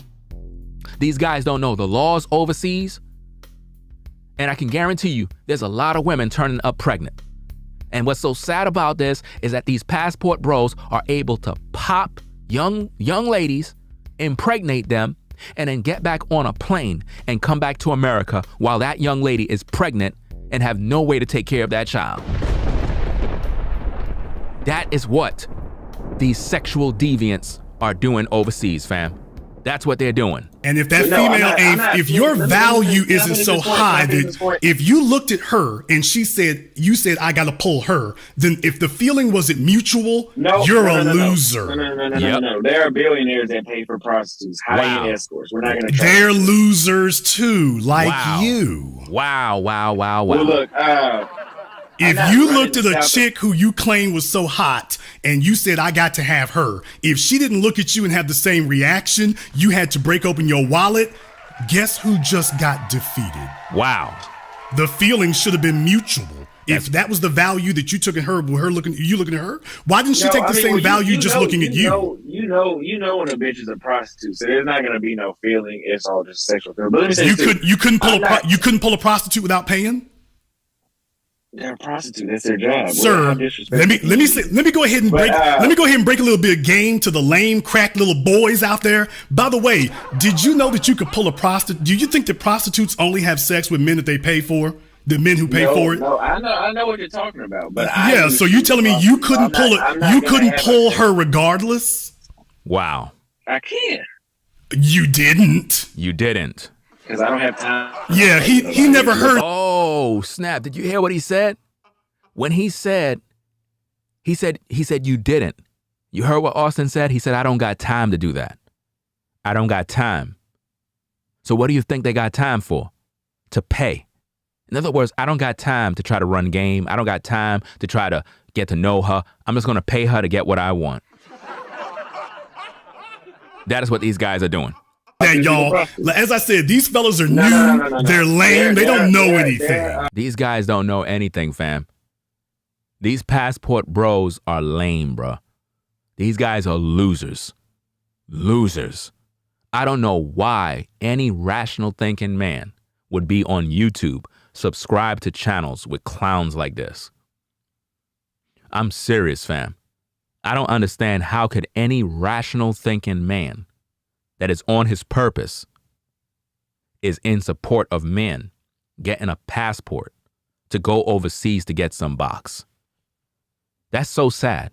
These guys don't know the laws overseas. And I can guarantee you, there's a lot of women turning up pregnant. And what's so sad about this is that these passport bros are able to pop young ladies, impregnate them, and then get back on a plane and come back to America while that young lady is pregnant and have no way to take care of that child. That is what these sexual deviants are doing overseas, fam. That's what they're doing. And if that if your value isn't so high that if you looked at her and you said, I got to pull her, then if the feeling wasn't mutual, you're a loser. No. There are billionaires that pay for prostitutes, high-end escorts. We're not going to. They're losers too, like you. Wow. Well, look, if you looked at a chick who you claim was so hot and you said, I got to have her, if she didn't look at you and have the same reaction, you had to break open your wallet, guess who just got defeated? Wow. The feeling should have been mutual. If that was the value that you took in her, you looking at her, why didn't she take the same value just looking at you? You know when a bitch is a prostitute, so there's not going to be no feeling. It's all just sexual. But let me say you couldn't pull a prostitute without paying? They're a prostitute. That's their job. Sir, let me go ahead and break a little bit of game to the lame, crack little boys out there. By the way, did you know that you could pull a prostitute? Do you think that prostitutes only have sex with men that they pay for? The men who pay for it? No, I know what you're talking about. But so you telling me you couldn't pull her regardless? Wow. I can. You didn't. Because I don't have time. Yeah, he never heard. Oh, snap. Did you hear what he said? When he said you didn't. You heard what Auston said? He said, I don't got time to do that. I don't got time. So what do you think they got time for? To pay. In other words, I don't got time to try to run game. I don't got time to try to get to know her. I'm just going to pay her to get what I want. That is what these guys are doing. That y'all, as I said, these fellas are new. They're lame. They don't know anything. These guys don't know anything, fam. These passport bros are lame, bro. These guys are losers. Losers. I don't know why any rational thinking man would be on YouTube, subscribe to channels with clowns like this. I'm serious, fam. I don't understand how could any rational thinking man that is on his purpose is in support of men getting a passport to go overseas to get some box. That's so sad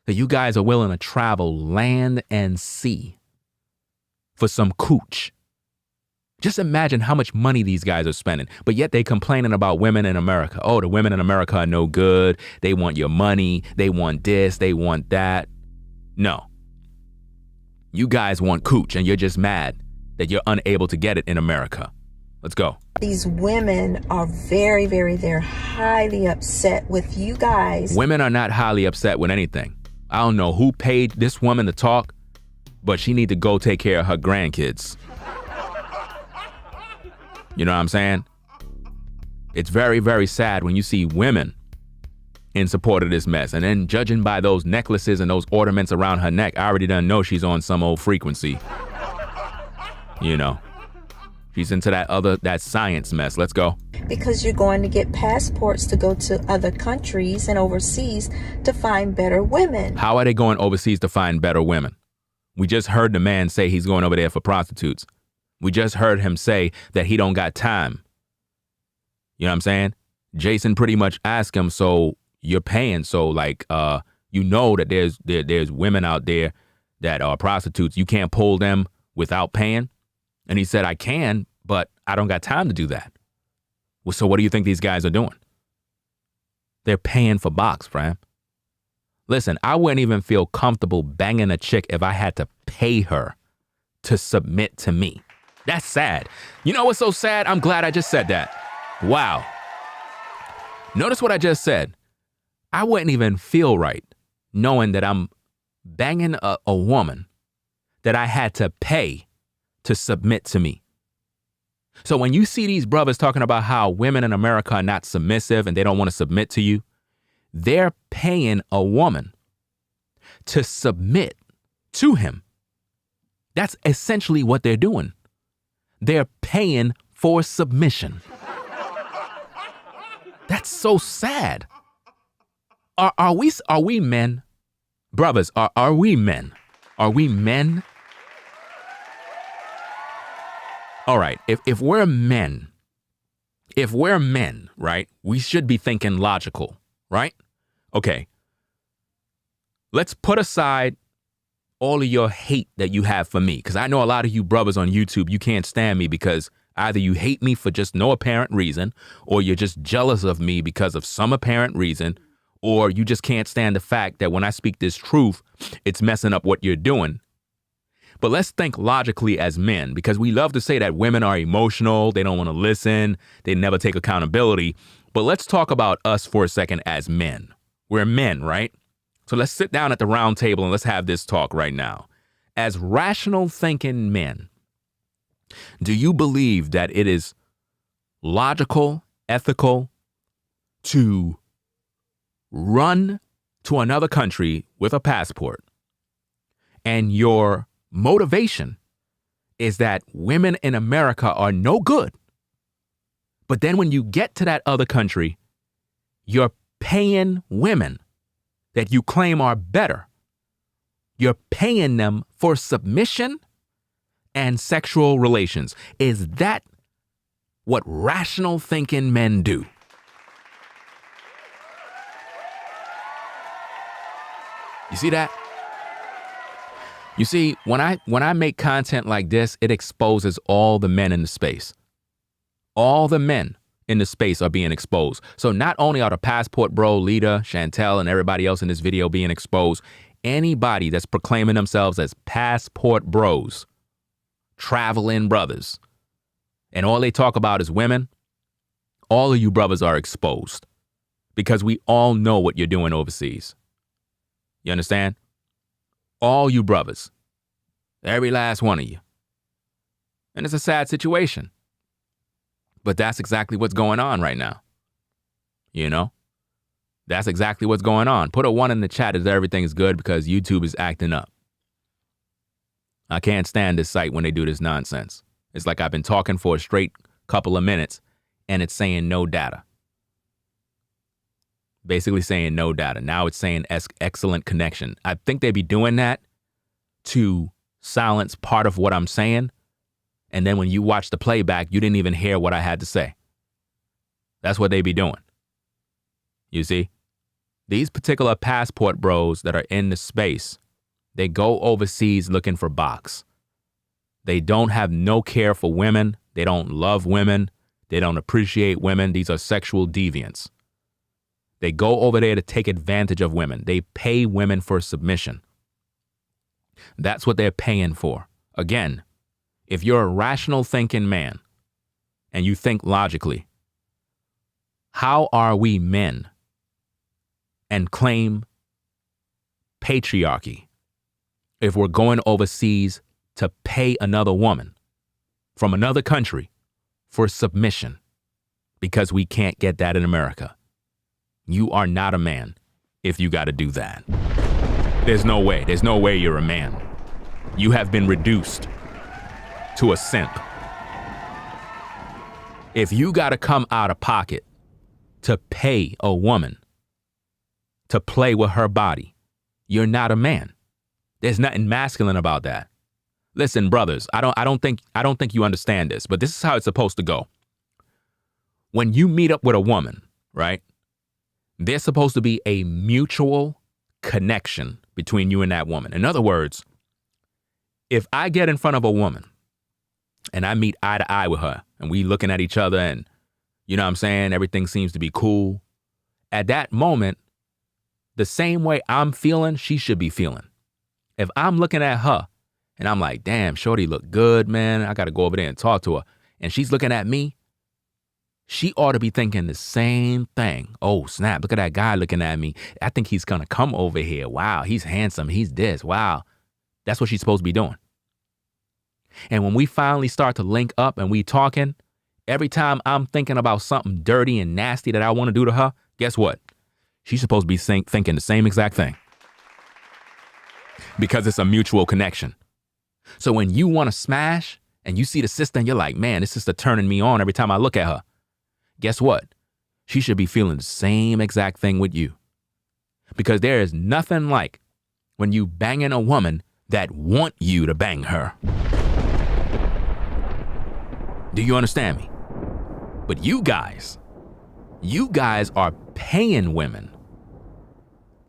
that you guys are willing to travel land and sea for some cooch. Just imagine how much money these guys are spending, but yet they complaining about women in America. Oh, the women in America are no good. They want your money. They want this. They want that. No. You guys want cooch, and you're just mad that you're unable to get it in America. Let's go. These women are very, they're highly upset with you guys. Women are not highly upset with anything. I don't know who paid this woman to talk, but she need to go take care of her grandkids. You know what I'm saying? It's very, very sad when you see women in support of this mess. And then judging by those necklaces and those ornaments around her neck, I already done know she's on some old frequency. You know, she's into that science mess. Let's go. Because you're going to get passports to go to other countries and overseas to find better women. How are they going overseas to find better women? We just heard the man say he's going over there for prostitutes. We just heard him say that he don't got time. You know what I'm saying? Jason pretty much asked him, so you're paying, so like you know that there's women out there that are prostitutes. You can't pull them without paying. And he said, I can, but I don't got time to do that. Well, so what do you think these guys are doing? They're paying for box, fam. Listen, I wouldn't even feel comfortable banging a chick if I had to pay her to submit to me. That's sad. You know what's so sad? I'm glad I just said that. Wow. Notice what I just said. I wouldn't even feel right knowing that I'm banging a woman that I had to pay to submit to me. So when you see these brothers talking about how women in America are not submissive and they don't want to submit to you, they're paying a woman to submit to him. That's essentially what they're doing. They're paying for submission. That's so sad. Are we men? Brothers, are we men? Are we men? All right, if we're men, right, we should be thinking logical, right? Okay, let's put aside all of your hate that you have for me, because I know a lot of you brothers on YouTube, you can't stand me because either you hate me for just no apparent reason, or you're just jealous of me because of some apparent reason, or you just can't stand the fact that when I speak this truth, it's messing up what you're doing. But let's think logically as men, because we love to say that women are emotional, they don't want to listen, they never take accountability. But let's talk about us for a second as men. We're men, right? So let's sit down at the round table and let's have this talk right now. As rational thinking men, do you believe that it is logical, ethical to run to another country with a passport and your motivation is that women in America are no good, but then when you get to that other country, you're paying women that you claim are better. You're paying them for submission and sexual relations. Is that what rational thinking men do? You see that? You see, when I make content like this, it exposes all the men in the space. All the men in the space are being exposed. So not only are the Passport Bro, Lita, Chantelle, and everybody else in this video being exposed, anybody that's proclaiming themselves as Passport Bros, traveling brothers, and all they talk about is women, all of you brothers are exposed because we all know what you're doing overseas. You understand? All you brothers, every last one of you. And it's a sad situation. But that's exactly what's going on right now. You know? That's exactly what's going on. Put a 1 in the chat as everything's good because YouTube is acting up. I can't stand this site when they do this nonsense. It's like I've been talking for a straight couple of minutes and it's saying no data. Basically saying no data. Now it's saying excellent connection. I think they be doing that to silence part of what I'm saying. And then when you watch the playback, you didn't even hear what I had to say. That's what they be doing. You see? These particular Passport Bros that are in the space, they go overseas looking for box. They don't have no care for women. They don't love women. They don't appreciate women. These are sexual deviants. They go over there to take advantage of women. They pay women for submission. That's what they're paying for. Again, if you're a rational thinking man and you think logically, how are we men and claim patriarchy if we're going overseas to pay another woman from another country for submission because we can't get that in America? You are not a man if you got to do that. There's no way. There's no way you're a man. You have been reduced to a simp. If you got to come out of pocket to pay a woman to play with her body, you're not a man. There's nothing masculine about that. Listen, brothers, I don't think you understand this, but this is how it's supposed to go. When you meet up with a woman, right? There's supposed to be a mutual connection between you and that woman. In other words, if I get in front of a woman and I meet eye to eye with her and we looking at each other and, you know what I'm saying, everything seems to be cool. At that moment, the same way I'm feeling, she should be feeling. If I'm looking at her and I'm like, damn, shorty look good, man, I got to go over there and talk to her. And she's looking at me, she ought to be thinking the same thing. Oh, snap, look at that guy looking at me. I think he's going to come over here. Wow, he's handsome. He's this. Wow. That's what she's supposed to be doing. And when we finally start to link up and we talking, every time I'm thinking about something dirty and nasty that I want to do to her, guess what? She's supposed to be thinking the same exact thing. Because it's a mutual connection. So when you want to smash and you see the sister and you're like, man, this sister turning me on every time I look at her. Guess what? She should be feeling the same exact thing with you. Because there is nothing like when you banging a woman that want you to bang her. Do you understand me? But you guys are paying women.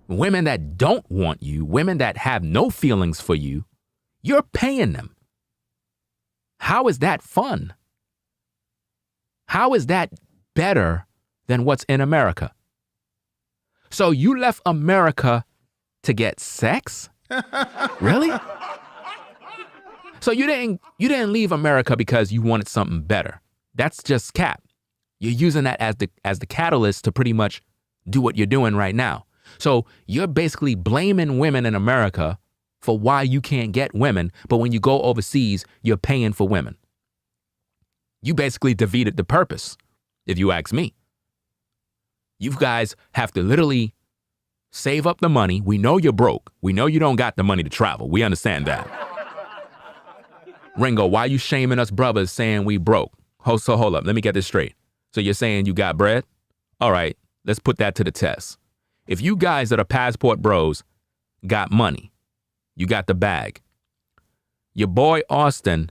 Women that don't want you, women that have no feelings for you, you're paying them. How is that fun? How is that better than what's in America? So you left America to get sex? Really? So you didn't leave America because you wanted something better. That's just cap. You're using that as the catalyst to pretty much do what you're doing right now. So you're basically blaming women in America for why you can't get women, but when you go overseas, you're paying for women. You basically defeated the purpose, if you ask me. You guys have to literally save up the money. We know you're broke. We know you don't got the money to travel. We understand that. Ringo, why you shaming us brothers saying we broke? So hold up. Let me get this straight. So you're saying you got bread? All right, let's put that to the test. If you guys that are passport bros got money, you got the bag. Your boy Auston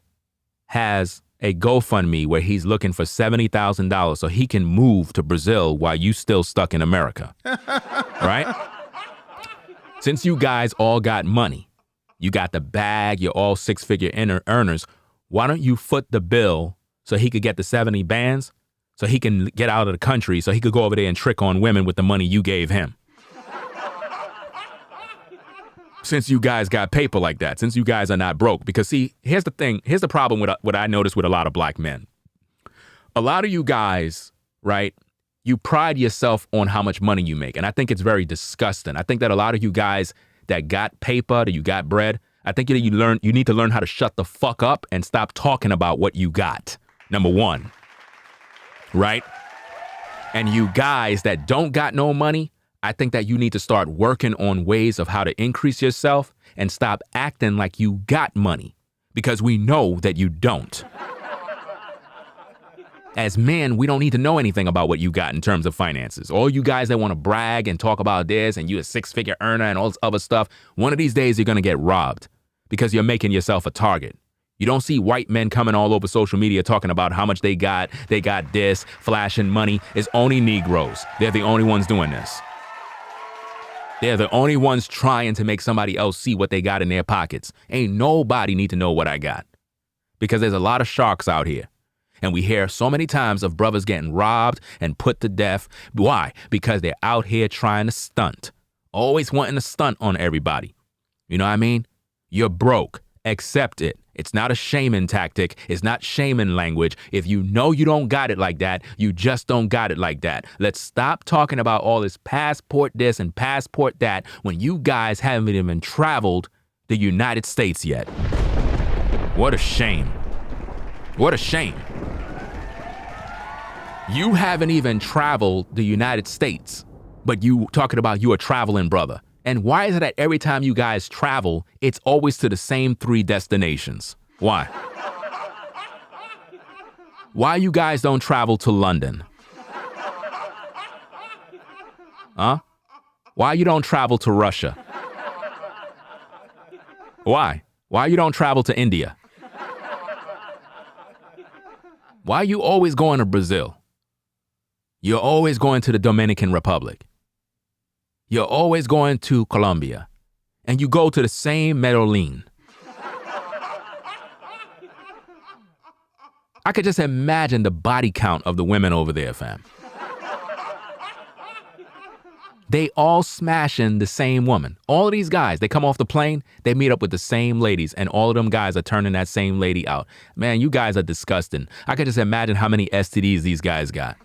has a GoFundMe where he's looking for $70,000 so he can move to Brazil while you still stuck in America. Right? Since you guys all got money, you got the bag, you're all six-figure earners, why don't you foot the bill so he could get the 70 bands so he can get out of the country so he could go over there and trick on women with the money you gave him? Since you guys got paper like that, since you guys are not broke. Because see, here's the thing, here's the problem with what I noticed with a lot of black men. A lot of you guys, right, you pride yourself on how much money you make. And I think it's very disgusting. I think that a lot of you guys that got paper, that you got bread, I think that you need to learn how to shut the fuck up and stop talking about what you got. Number one, right? And you guys that don't got no money, I think that you need to start working on ways of how to increase yourself and stop acting like you got money, because we know that you don't. As men, we don't need to know anything about what you got in terms of finances. All you guys that want to brag and talk about this and you a six-figure earner and all this other stuff, one of these days you're going to get robbed because you're making yourself a target. You don't see white men coming all over social media talking about how much they got this, flashing money. It's only Negroes. They're the only ones doing this. They're the only ones trying to make somebody else see what they got in their pockets. Ain't nobody need to know what I got. Because there's a lot of sharks out here. And we hear so many times of brothers getting robbed and put to death. Why? Because they're out here trying to stunt. Always wanting to stunt on everybody. You know what I mean? You're broke. Accept it. It's not a shaming tactic. It's not shaming language. If you know you don't got it like that, you just don't got it like that. Let's stop talking about all this passport this and passport that when you guys haven't even traveled the United States yet. What a shame. What a shame. You haven't even traveled the United States. But you talking about you a traveling brother. And why is it that every time you guys travel, it's always to the same 3 destinations? Why? Why you guys don't travel to London? Huh? Why you don't travel to Russia? Why? Why you don't travel to India? Why you always going to Brazil? You're always going to the Dominican Republic. You're always going to Colombia. And you go to the same Medellin. I could just imagine the body count of the women over there, fam. They all smashing the same woman. All of these guys, they come off the plane, they meet up with the same ladies, and all of them guys are turning that same lady out. Man, you guys are disgusting. I could just imagine how many STDs these guys got.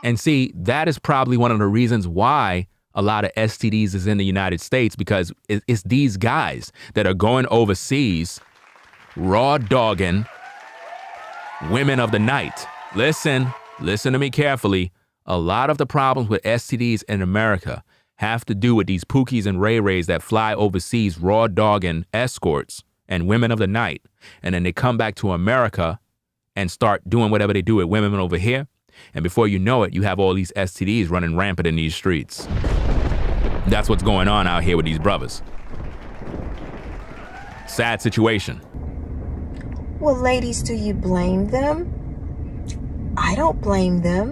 And see, that is probably one of the reasons why a lot of STDs is in the United States, because it's these guys that are going overseas, raw dogging women of the night. Listen to me carefully. A lot of the problems with STDs in America have to do with these Pookies and Ray Rays that fly overseas, raw dogging escorts and women of the night. And then they come back to America and start doing whatever they do with women over here. And before you know it, you have all these STDs running rampant in these streets. That's what's going on out here with these brothers. Sad situation. Well, ladies, do you blame them? I don't blame them.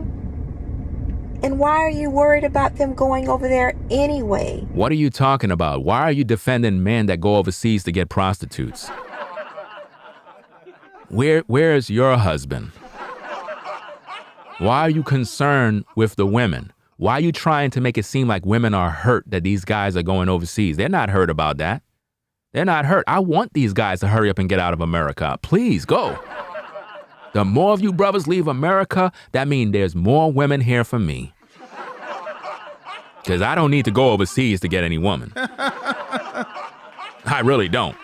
And why are you worried about them going over there anyway? What are you talking about? Why are you defending men that go overseas to get prostitutes? Where's your husband? Why are you concerned with the women? Why are you trying to make it seem like women are hurt that these guys are going overseas? They're not hurt about that. They're not hurt. I want these guys to hurry up and get out of America. Please go. The more of you brothers leave America, that means there's more women here for me. Because I don't need to go overseas to get any woman. I really don't.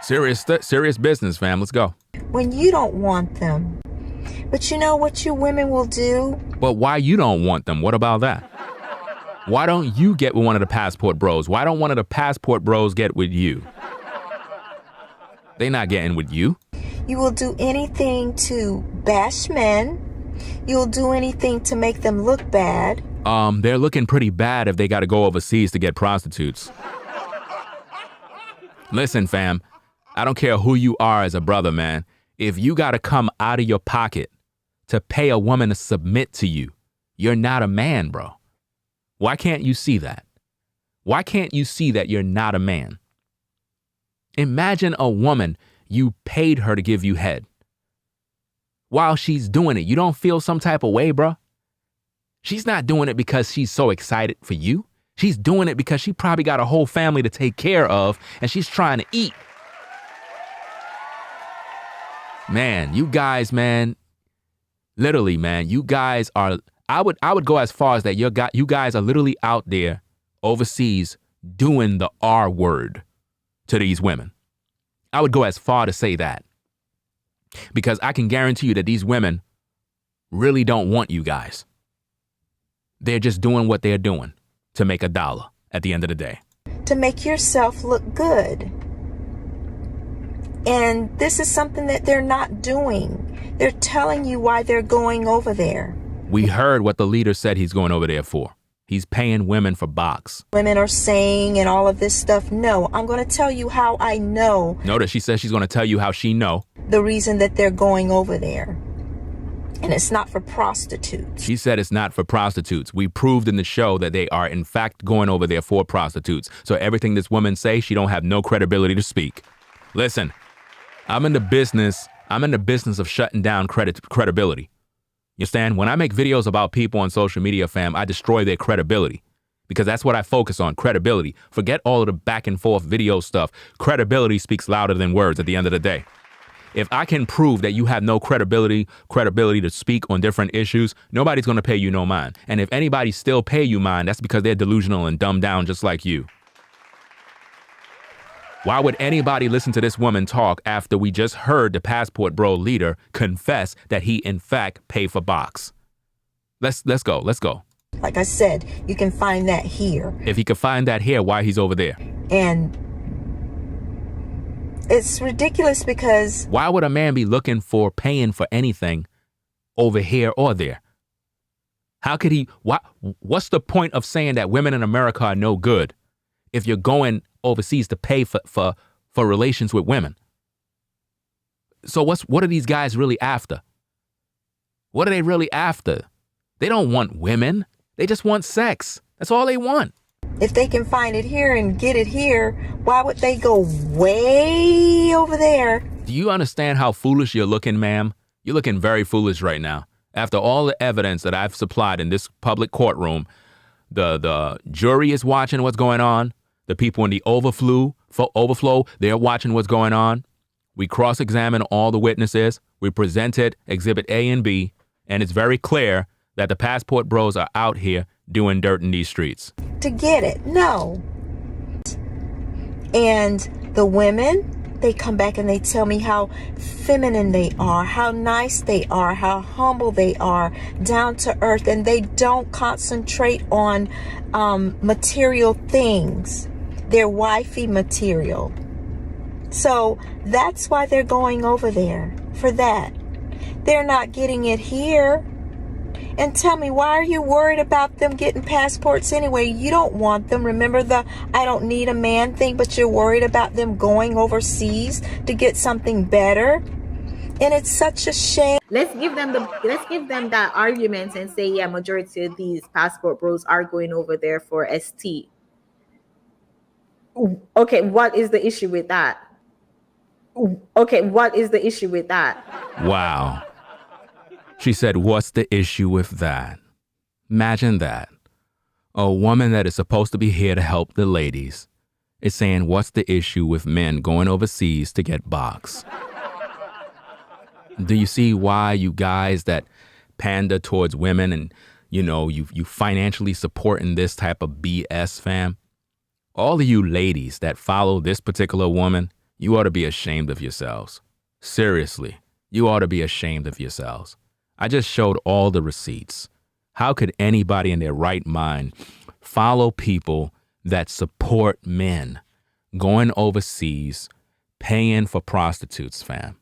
Serious business, fam. Let's go. When you don't want them. But you know what you women will do? But why you don't want them? What about that? Why don't you get with one of the passport bros? Why don't one of the passport bros get with you? They not getting with you. You will do anything to bash men. You'll do anything to make them look bad. They're looking pretty bad if they got to go overseas to get prostitutes. Listen, fam, I don't care who you are as a brother, man. If you got to come out of your pocket to pay a woman to submit to you, you're not a man, bro. Why can't you see that? Why can't you see that you're not a man? Imagine a woman, you paid her to give you head. While she's doing it, you don't feel some type of way, bro? She's not doing it because she's so excited for you. She's doing it because she probably got a whole family to take care of, and she's trying to eat. Man, you guys, man, literally, man, you guys are, I would go as far as that you guys are literally out there overseas doing the R word to these women. I would go as far to say that. Because I can guarantee you that these women really don't want you guys. They're just doing what they're doing to make $1 at the end of the day. To make yourself look good. And this is something that they're not doing. They're telling you why they're going over there. We heard what the leader said he's going over there for. He's paying women for box. Women are saying and all of this stuff. No, I'm going to tell you how I know. Notice she says she's going to tell you how she know. The reason that they're going over there. And it's not for prostitutes. She said it's not for prostitutes. We proved in the show that they are in fact going over there for prostitutes. So everything this woman say, she don't have no credibility to speak. Listen, I'm in the business of shutting down credibility. You understand? When I make videos about people on social media, fam, I destroy their credibility because that's what I focus on, credibility. Forget all of the back and forth video stuff. Credibility speaks louder than words at the end of the day. If I can prove that you have no credibility to speak on different issues, nobody's going to pay you no mind. And if anybody still pay you mind, that's because they're delusional and dumbed down just like you. Why would anybody listen to this woman talk after we just heard the Passport Bro leader confess that he in fact paid for box? Let's go. Like I said, you can find that here. If he could find that here, why he's over there? And it's ridiculous because... Why would a man be looking for paying for anything over here or there? How could he... What's the point of saying that women in America are no good if you're going overseas to pay for relations with women? So what are these guys really after? What are they really after? They don't want women. They just want sex. That's all they want. If they can find it here and get it here, why would they go way over there? Do you understand how foolish you're looking, ma'am? You're looking very foolish right now. After all the evidence that I've supplied in this public courtroom, the jury is watching what's going on. The people in the overflow, they're watching what's going on. We cross-examine all the witnesses. We presented Exhibit A and B, and it's very clear that the Passport Bros are out here doing dirt in these streets. To get it, no. And the women, they come back and they tell me how feminine they are, how nice they are, how humble they are, down to earth, and they don't concentrate on material things. They're wifey material. So that's why they're going over there, for that. They're not getting it here. And tell me, why are you worried about them getting passports anyway? You don't want them. Remember the I don't need a man thing, but you're worried about them going overseas to get something better? And it's such a shame. Let's give them that argument and say, yeah, majority of these Passport Bros are going over there for ST. Okay, what is the issue with that? Wow. She said, what's the issue with that? Imagine that. A woman that is supposed to be here to help the ladies is saying, what's the issue with men going overseas to get box? Do you see why you guys that pander towards women and, you financially supporting this type of BS, fam? All of you ladies that follow this particular woman, you ought to be ashamed of yourselves. Seriously, you ought to be ashamed of yourselves. I just showed all the receipts. How could anybody in their right mind follow people that support men going overseas, paying for prostitutes, fam?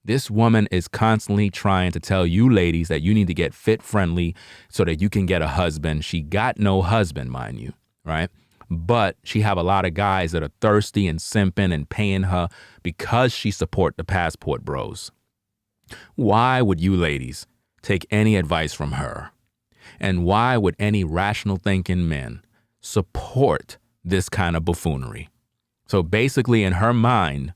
This woman is constantly trying to tell you ladies that you need to get fit friendly so that you can get a husband. She got no husband, mind you, right? But she have a lot of guys that are thirsty and simping and paying her because she support the Passport Bros. Why would you ladies take any advice from her? And why would any rational thinking men support this kind of buffoonery? So basically, in her mind,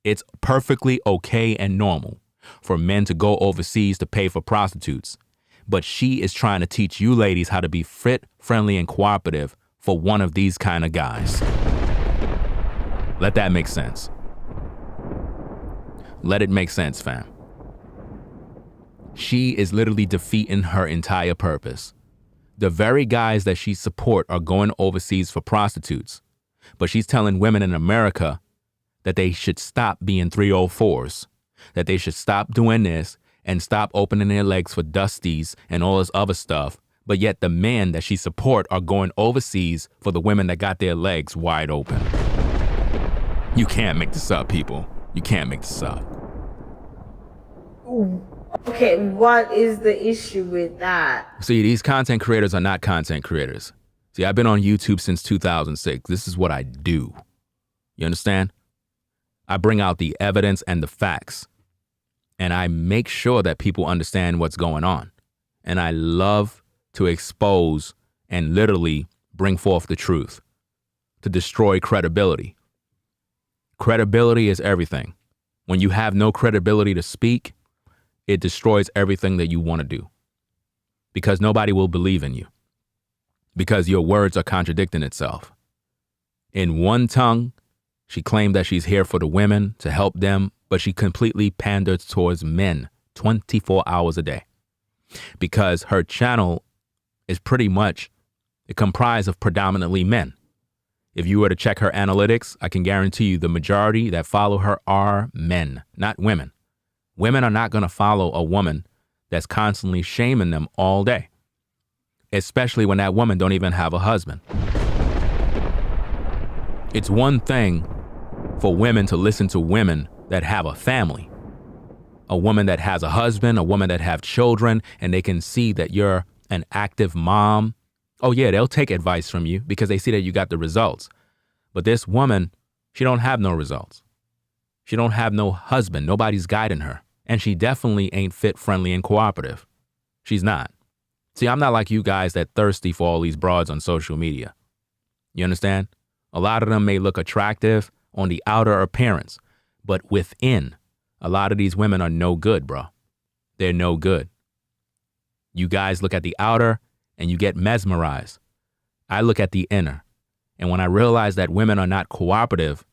it's perfectly okay and normal for men to go overseas to pay for prostitutes. But she is trying to teach you ladies how to be fit, friendly, and cooperative for one of these kind of guys. Let that make sense. Let it make sense, fam. She is literally defeating her entire purpose. The very guys that she support are going overseas for prostitutes, but she's telling women in America that they should stop being 304s, that they should stop doing this and stop opening their legs for dusties and all this other stuff. But yet the men that she support are going overseas for the women that got their legs wide open. You can't make this up, people. You can't make this up. Okay, what is the issue with that? See, these content creators are not content creators. See, I've been on YouTube since 2006. This is what I do. You understand? I bring out the evidence and the facts, and I make sure that people understand what's going on. And I love to expose and literally bring forth the truth, to destroy credibility. Credibility is everything. When you have no credibility to speak, it destroys everything that you want to do, because nobody will believe in you, because your words are contradicting itself. In one tongue, she claimed that she's here for the women to help them, but she completely panders towards men 24 hours a day, because her channel is pretty much comprised of predominantly men. If you were to check her analytics, I can guarantee you the majority that follow her are men, not women. Women are not going to follow a woman that's constantly shaming them all day, especially when that woman don't even have a husband. It's one thing for women to listen to women that have a family, a woman that has a husband, a woman that have children, and they can see that you're an active mom. Oh yeah, they'll take advice from you because they see that you got the results. But this woman, she don't have no results. She don't have no husband. Nobody's guiding her. And she definitely ain't fit, friendly, and cooperative. She's not. See, I'm not like you guys that thirsty for all these broads on social media. You understand? A lot of them may look attractive on the outer appearance, but within, a lot of these women are no good, bro. They're no good. You guys look at the outer and you get mesmerized. I look at the inner. And when I realize that women are not cooperative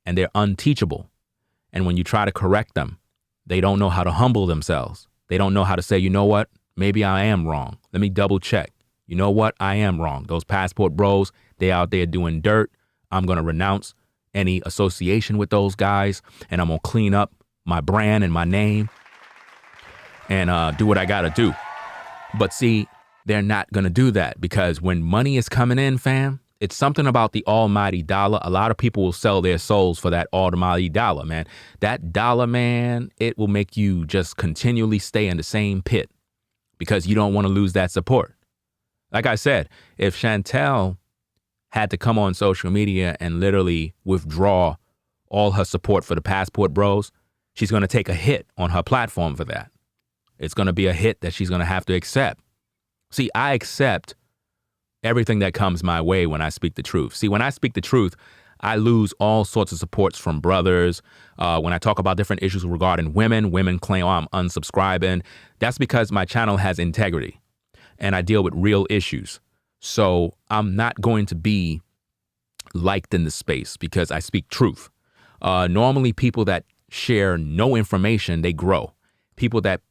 and they're unteachable, and when you try to correct them, they don't know how to humble themselves. They don't know how to say, you know what? Maybe I am wrong. Let me double check. You know what? I am wrong. Those passport bros, they out there doing dirt. I'm going to renounce any association with those guys, and I'm going to clean up my brand and my name and do what I got to do. But see, they're not going to do that because when money is coming in, fam, it's something about the almighty dollar. A lot of people will sell their souls for that almighty dollar, man. That dollar, man, it will make you just continually stay in the same pit because you don't want to lose that support. Like I said, if Chantelle had to come on social media and literally withdraw all her support for the passport bros, she's going to take a hit on her platform for that. It's going to be a hit that she's going to have to accept. See, I accept everything that comes my way when I speak the truth. See, when I speak the truth, I lose all sorts of supports from brothers. When I talk about different issues regarding women claim, oh, I'm unsubscribing. That's because my channel has integrity and I deal with real issues. So I'm not going to be liked in the space because I speak truth. Normally people that share no information, they grow. People that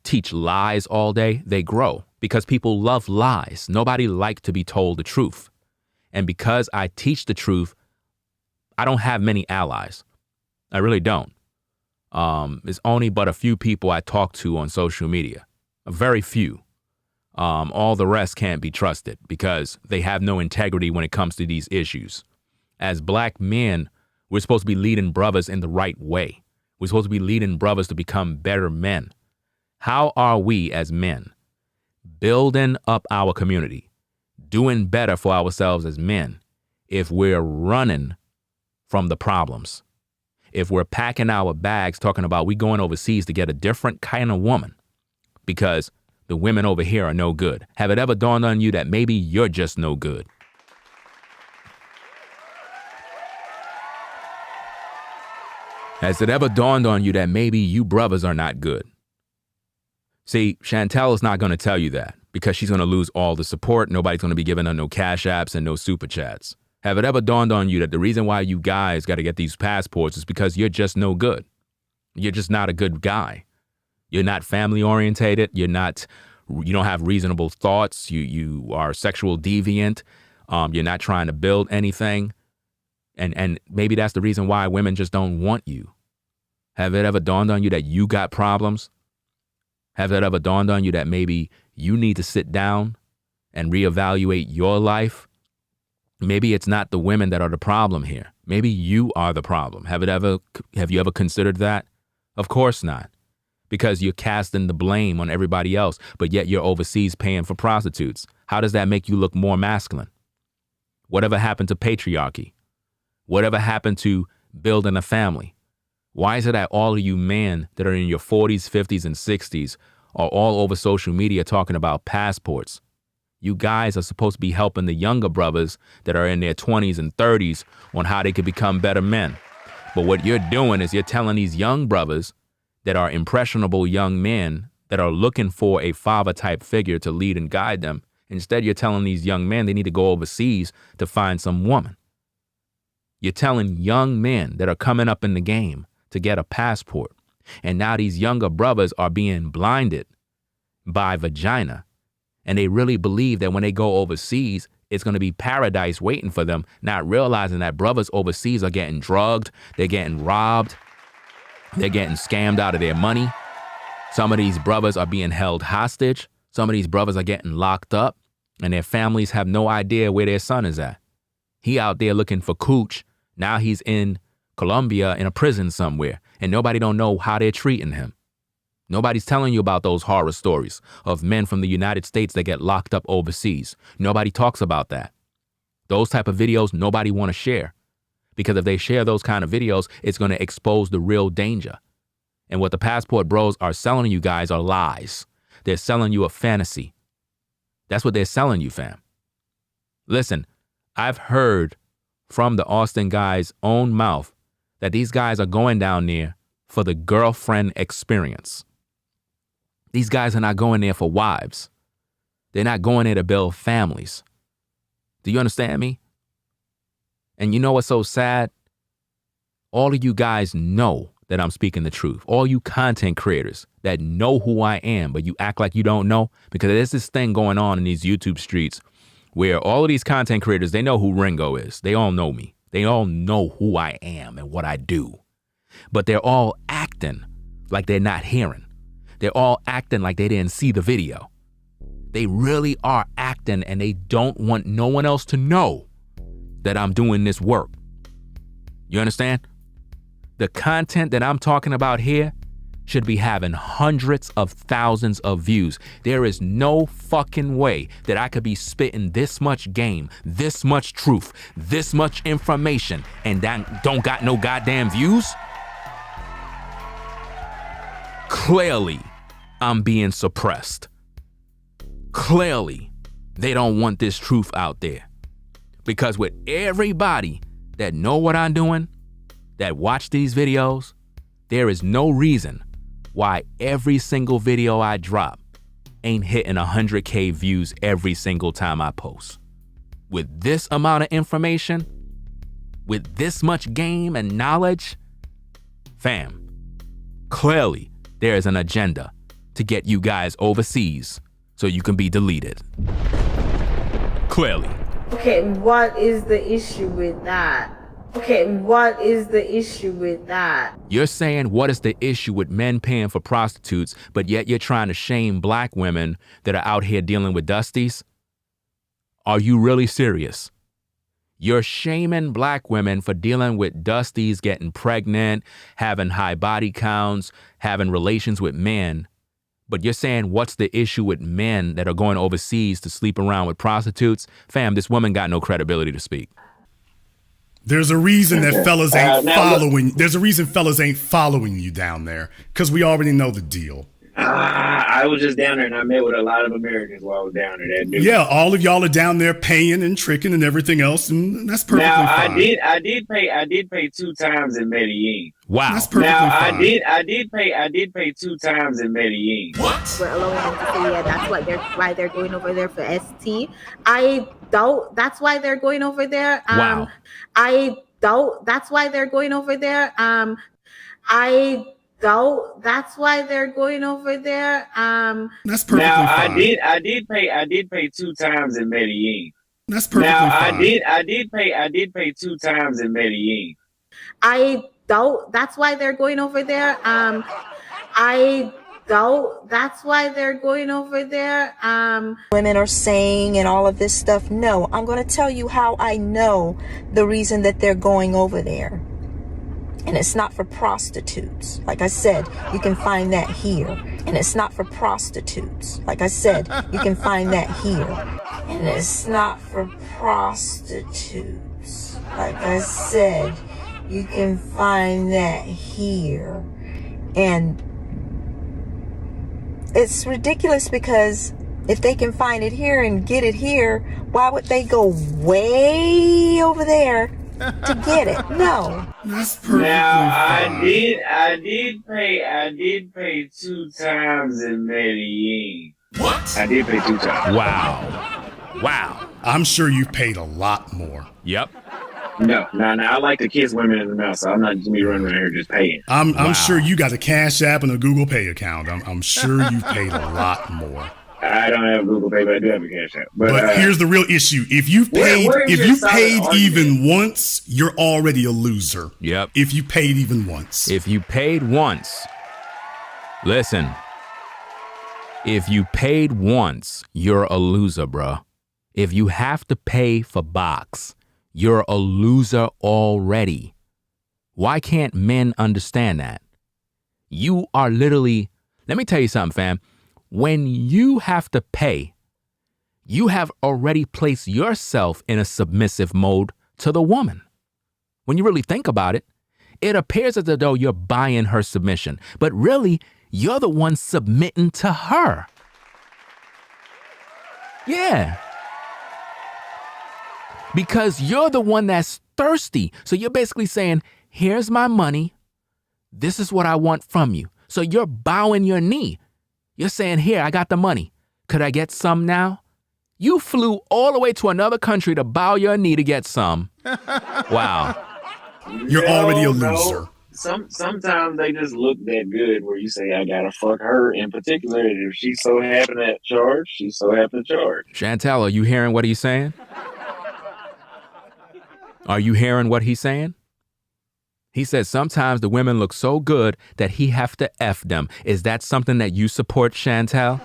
teach lies all day, they grow because people love lies. Nobody likes to be told the truth. And because I teach the truth, I don't have many allies. I really don't. There's only but a few people I talk to on social media, a very few. All the rest can't be trusted because they have no integrity when it comes to these issues. As black men, we're supposed to be leading brothers in the right way. We're supposed to be leading brothers to become better men. How are we as men building up our community, doing better for ourselves as men if we're running from the problems? If we're packing our bags talking about we going overseas to get a different kind of woman because the women over here are no good. Have it ever dawned on you that maybe you're just no good? Has it ever dawned on you that maybe you brothers are not good? See, Chantelle is not going to tell you that because she's going to lose all the support. Nobody's going to be giving her no cash apps and no super chats. Have it ever dawned on you that the reason why you guys got to get these passports is because you're just no good? You're just not a good guy. You're not family orientated. You don't have reasonable thoughts. You are sexual deviant. You're not trying to build anything. And maybe that's the reason why women just don't want you. Have it ever dawned on you that you got problems? Have it ever dawned on you that maybe you need to sit down and reevaluate your life? Maybe it's not the women that are the problem here. Maybe you are the problem. Have you ever considered that? Of course not. Because you're casting the blame on everybody else, but yet you're overseas paying for prostitutes. How does that make you look more masculine? Whatever happened to patriarchy? Whatever happened to building a family? Why is it that all of you men that are in your 40s, 50s, and 60s are all over social media talking about passports? You guys are supposed to be helping the younger brothers that are in their 20s and 30s on how they can become better men. But what you're doing is you're telling these young brothers that are impressionable young men that are looking for a father-type figure to lead and guide them. Instead, you're telling these young men they need to go overseas to find some woman. You're telling young men that are coming up in the game to get a passport. And now these younger brothers are being blinded by vagina. And they really believe that when they go overseas, it's going to be paradise waiting for them, not realizing that brothers overseas are getting drugged, they're getting robbed, they're getting scammed out of their money. Some of these brothers are being held hostage. Some of these brothers are getting locked up, and their families have no idea where their son is at. He out there looking for cooch. Now he's in Colombia in a prison somewhere, and nobody don't know how they're treating him. Nobody's telling you about those horror stories of men from the United States that get locked up overseas. Nobody talks about that. Those type of videos nobody want to share, because if they share those kind of videos, it's going to expose the real danger. And what the passport bros are selling you guys are lies. They're selling you a fantasy. That's what they're selling you, fam. Listen, I've heard from the Auston guys' own mouth that these guys are going down there for the girlfriend experience. These guys are not going there for wives. They're not going there to build families. Do you understand me? And you know what's so sad? All of you guys know that I'm speaking the truth. All you content creators that know who I am, but you act like you don't know, because there's this thing going on in these YouTube streets where all of these content creators, they know who Ringo is. They all know me. They all know who I am and what I do. But they're all acting like they're not hearing. They're all acting like they didn't see the video. They really are acting, and they don't want no one else to know that I'm doing this work. You understand? The content that I'm talking about here should be having hundreds of thousands of views. There is no fucking way that I could be spitting this much game, this much truth, this much information, and that don't got no goddamn views. Clearly, I'm being suppressed. Clearly, they don't want this truth out there. Because with everybody that know what I'm doing, that watch these videos, there is no reason why every single video I drop ain't hitting 100K views every single time I post. With this amount of information, with this much game and knowledge, fam, clearly there is an agenda to get you guys overseas so you can be deleted. Clearly. Okay, what is the issue with that? Okay, what is the issue with that? You're saying what is the issue with men paying for prostitutes, but yet you're trying to shame black women that are out here dealing with dusties? Are you really serious? You're shaming black women for dealing with dusties, getting pregnant, having high body counts, having relations with men. But you're saying what's the issue with men that are going overseas to sleep around with prostitutes? Fam, this woman got no credibility to speak. There's a reason that fellas ain't following. There's a reason fellas ain't following you down there, because we already know the deal. I was just down there, and I met with a lot of Americans while I was down there. Yeah, all of y'all are down there paying and tricking and everything else, and that's perfectly fine. I did pay 2 times in Medellin. Wow. That's perfectly fine. I did pay 2 times in Medellin. What? We're allowing them to say, yeah, that's why they're going over there for ST. I doubt that's why they're going over there. Wow. I doubt that's why they're going over there. I doubt that's why they're going over there. That's perfectly fine. I did pay 2 times in Medellin. That's perfectly fine. I did pay 2 times in Medellin. I doubt that's why they're going over there. I doubt that's why they're going over there. Women are saying and all of this stuff. No, I'm going to tell you how I know the reason that they're going over there. And it's not for prostitutes. Like I said, you can find that here. And it's not for prostitutes. Like I said, you can find that here. And it's not for prostitutes. Like I said, you can find that here. And it's ridiculous, because if they can find it here and get it here, why would they go way over there to get it? No. That's perfectly fine. I did pay 2 times in Medellin. What? I did pay 2 times. Wow. I'm sure you've paid a lot more. Yep. No. I like to kiss women in the mouth, so I'm not just me running around here just paying. I'm sure you got a Cash App and a Google Pay account. I'm sure you've paid a lot more. I don't have Google Pay, but I do have a Cash App. But here's the real issue: if you paid even once, you're already a loser. Yep. If you paid even once. If you paid once, listen. If you paid once, you're a loser, bruh. If you have to pay for box, you're a loser already. Why can't men understand that? You are literally, let me tell you something, fam. When you have to pay, you have already placed yourself in a submissive mode to the woman. When you really think about it, it appears as though you're buying her submission, but really, you're the one submitting to her. Yeah. Because you're the one that's thirsty. So you're basically saying, here's my money. This is what I want from you. So you're bowing your knee. You're saying, here, I got the money. Could I get some now? You flew all the way to another country to bow your knee to get some. Wow. You're already a loser. Sometimes they just look that good where you say, I gotta fuck her in particular. And if she's so happy to charge, she's so happy to charge. Chantelle, are you hearing what he's saying? Are you hearing what he's saying? He says sometimes the women look so good that he have to F them. Is that something that you support, Chantelle?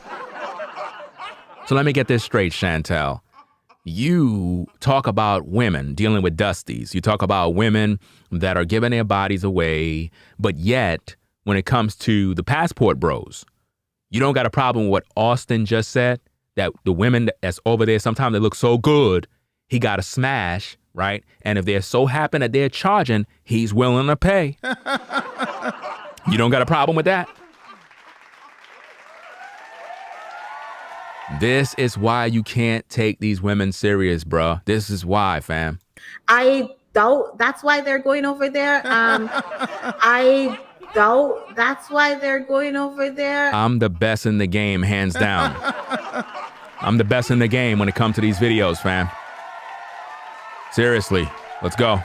So let me get this straight, Chantelle. You talk about women dealing with dusties. You talk about women that are giving their bodies away. But yet, when it comes to the passport bros, you don't got a problem with what Auston just said, that the women that's over there, sometimes they look so good, he got to smash. Right? And if they're so happy that they're charging, he's willing to pay. You don't got a problem with that? This is why you can't take these women serious, bro. This is why, fam. I doubt that's why they're going over there. I doubt that's why they're going over there. I'm the best in the game, hands down. I'm the best in the game when it comes to these videos, fam. Seriously, let's go.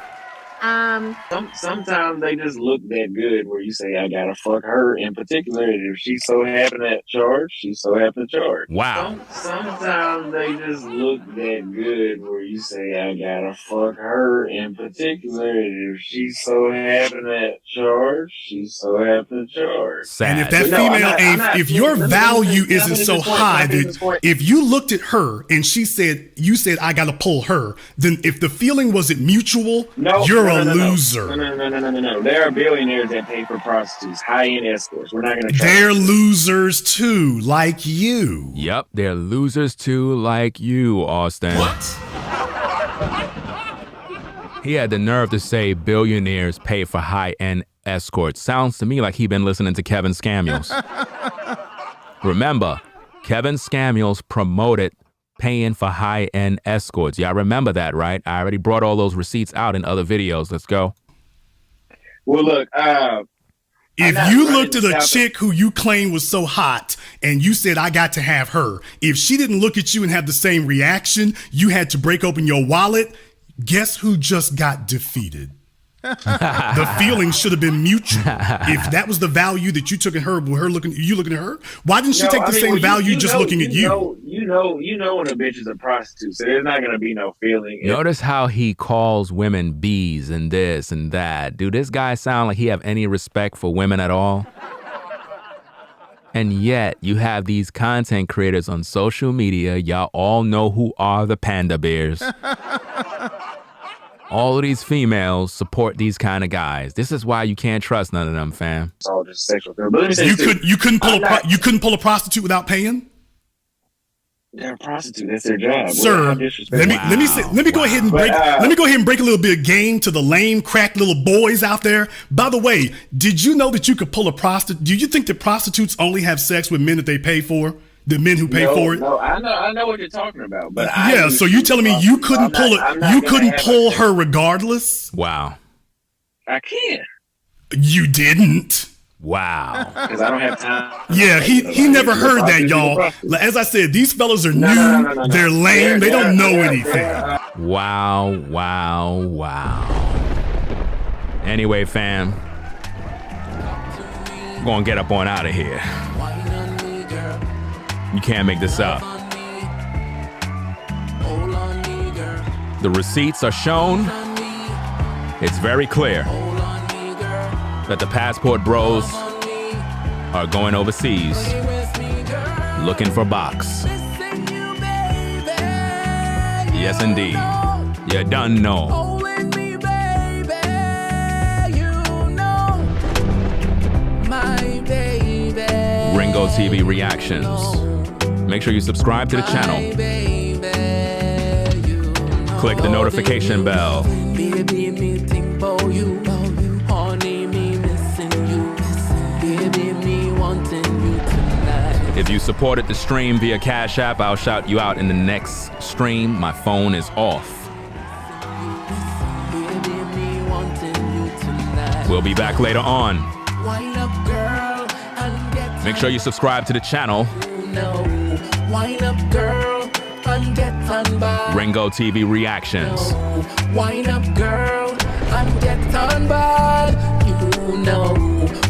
Sometimes they just look that good where you say, I gotta fuck her in particular. And if she's so happy to charge, she's so happy to charge. Wow. Sometimes they just look that good where you say, I gotta fuck her in particular. And if she's so happy to charge, she's so happy to charge. Sad. And if that female if your value isn't so high that if you looked at her and you said, I gotta pull her, then if the feeling wasn't mutual, you're a loser. No. There are billionaires that pay for prostitutes, high-end escorts. We're not going to try. They're losers too, like you. Yep, they're losers too, like you, Auston. What? He had the nerve to say billionaires pay for high-end escorts. Sounds to me like he been listening to Kevin Samuels. Remember, Kevin Samuels promoted paying for high-end escorts. Y'all remember that, right? I already brought all those receipts out in other videos. Let's go. Well, look, if you looked at a chick who you claimed was so hot and you said, I got to have her, if she didn't look at you and have the same reaction, you had to break open your wallet, guess who just got defeated? The feeling should have been mutual. If that was the value that you took in her, you looking at her, why didn't she take the same value just looking at you? You know when a bitch is a prostitute, so there's not gonna be no feeling. Notice how he calls women bees and this and that. Do this guy sound like he have any respect for women at all? And yet you have these content creators on social media. Y'all all know who are the panda bears. All of these females support these kind of guys. This is why you can't trust none of them, fam. It's all just sexual. But let me say you couldn't pull a prostitute without paying? They're a prostitute. That's their job. Sir, let me go ahead and break a little bit of game to the lame crack little boys out there. By the way, did you know that you could pull a prostitute? Do you think that prostitutes only have sex with men that they pay for? The men who pay for it? No, I know what you're talking about. But so you telling me you couldn't pull her regardless? Wow. I can. You didn't. Wow. Because I don't have time. Yeah, he never heard that, y'all. As I said, these fellas are new. They're lame. They don't know anything. Wow. Anyway, fam, I'm gonna get up on out of here. You can't make this up. The receipts are shown. It's very clear that the passport bros are going overseas looking for box. Yes, indeed. You done know. Ringo TV reactions. Make sure you subscribe to the channel. Click the notification bell. If you supported the stream via Cash App, I'll shout you out in the next stream. My phone is off. We'll be back later on. Make sure you subscribe to the channel. Ringo TV reactions. Wine up, girl, and get on bad. You know.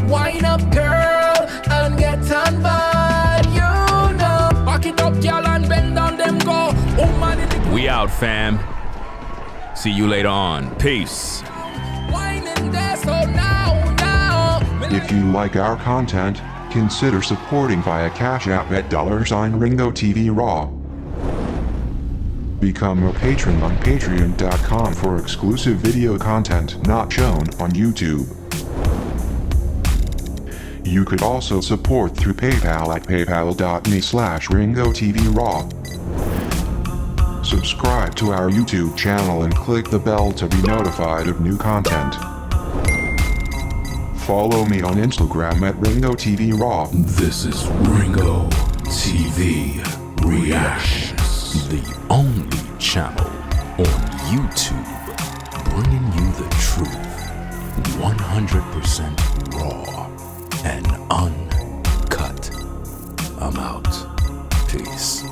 Wine up, girl, and get on bad. You know. Back it up, y'all, and bend down them go. Oh, man, we out, fam. See you later on. Peace. If you like our content, consider supporting via Cash App at $Ringo TV Raw. Become a patron on patreon.com for exclusive video content not shown on YouTube. You could also support through PayPal at paypal.me/Ringo TV Raw. Subscribe to our YouTube channel and click the bell to be notified of new content. Follow me on Instagram at Ringo TV Raw. This is Ringo TV Reactions, The only channel on YouTube bringing you the truth 100% raw and uncut. I'm out. Peace.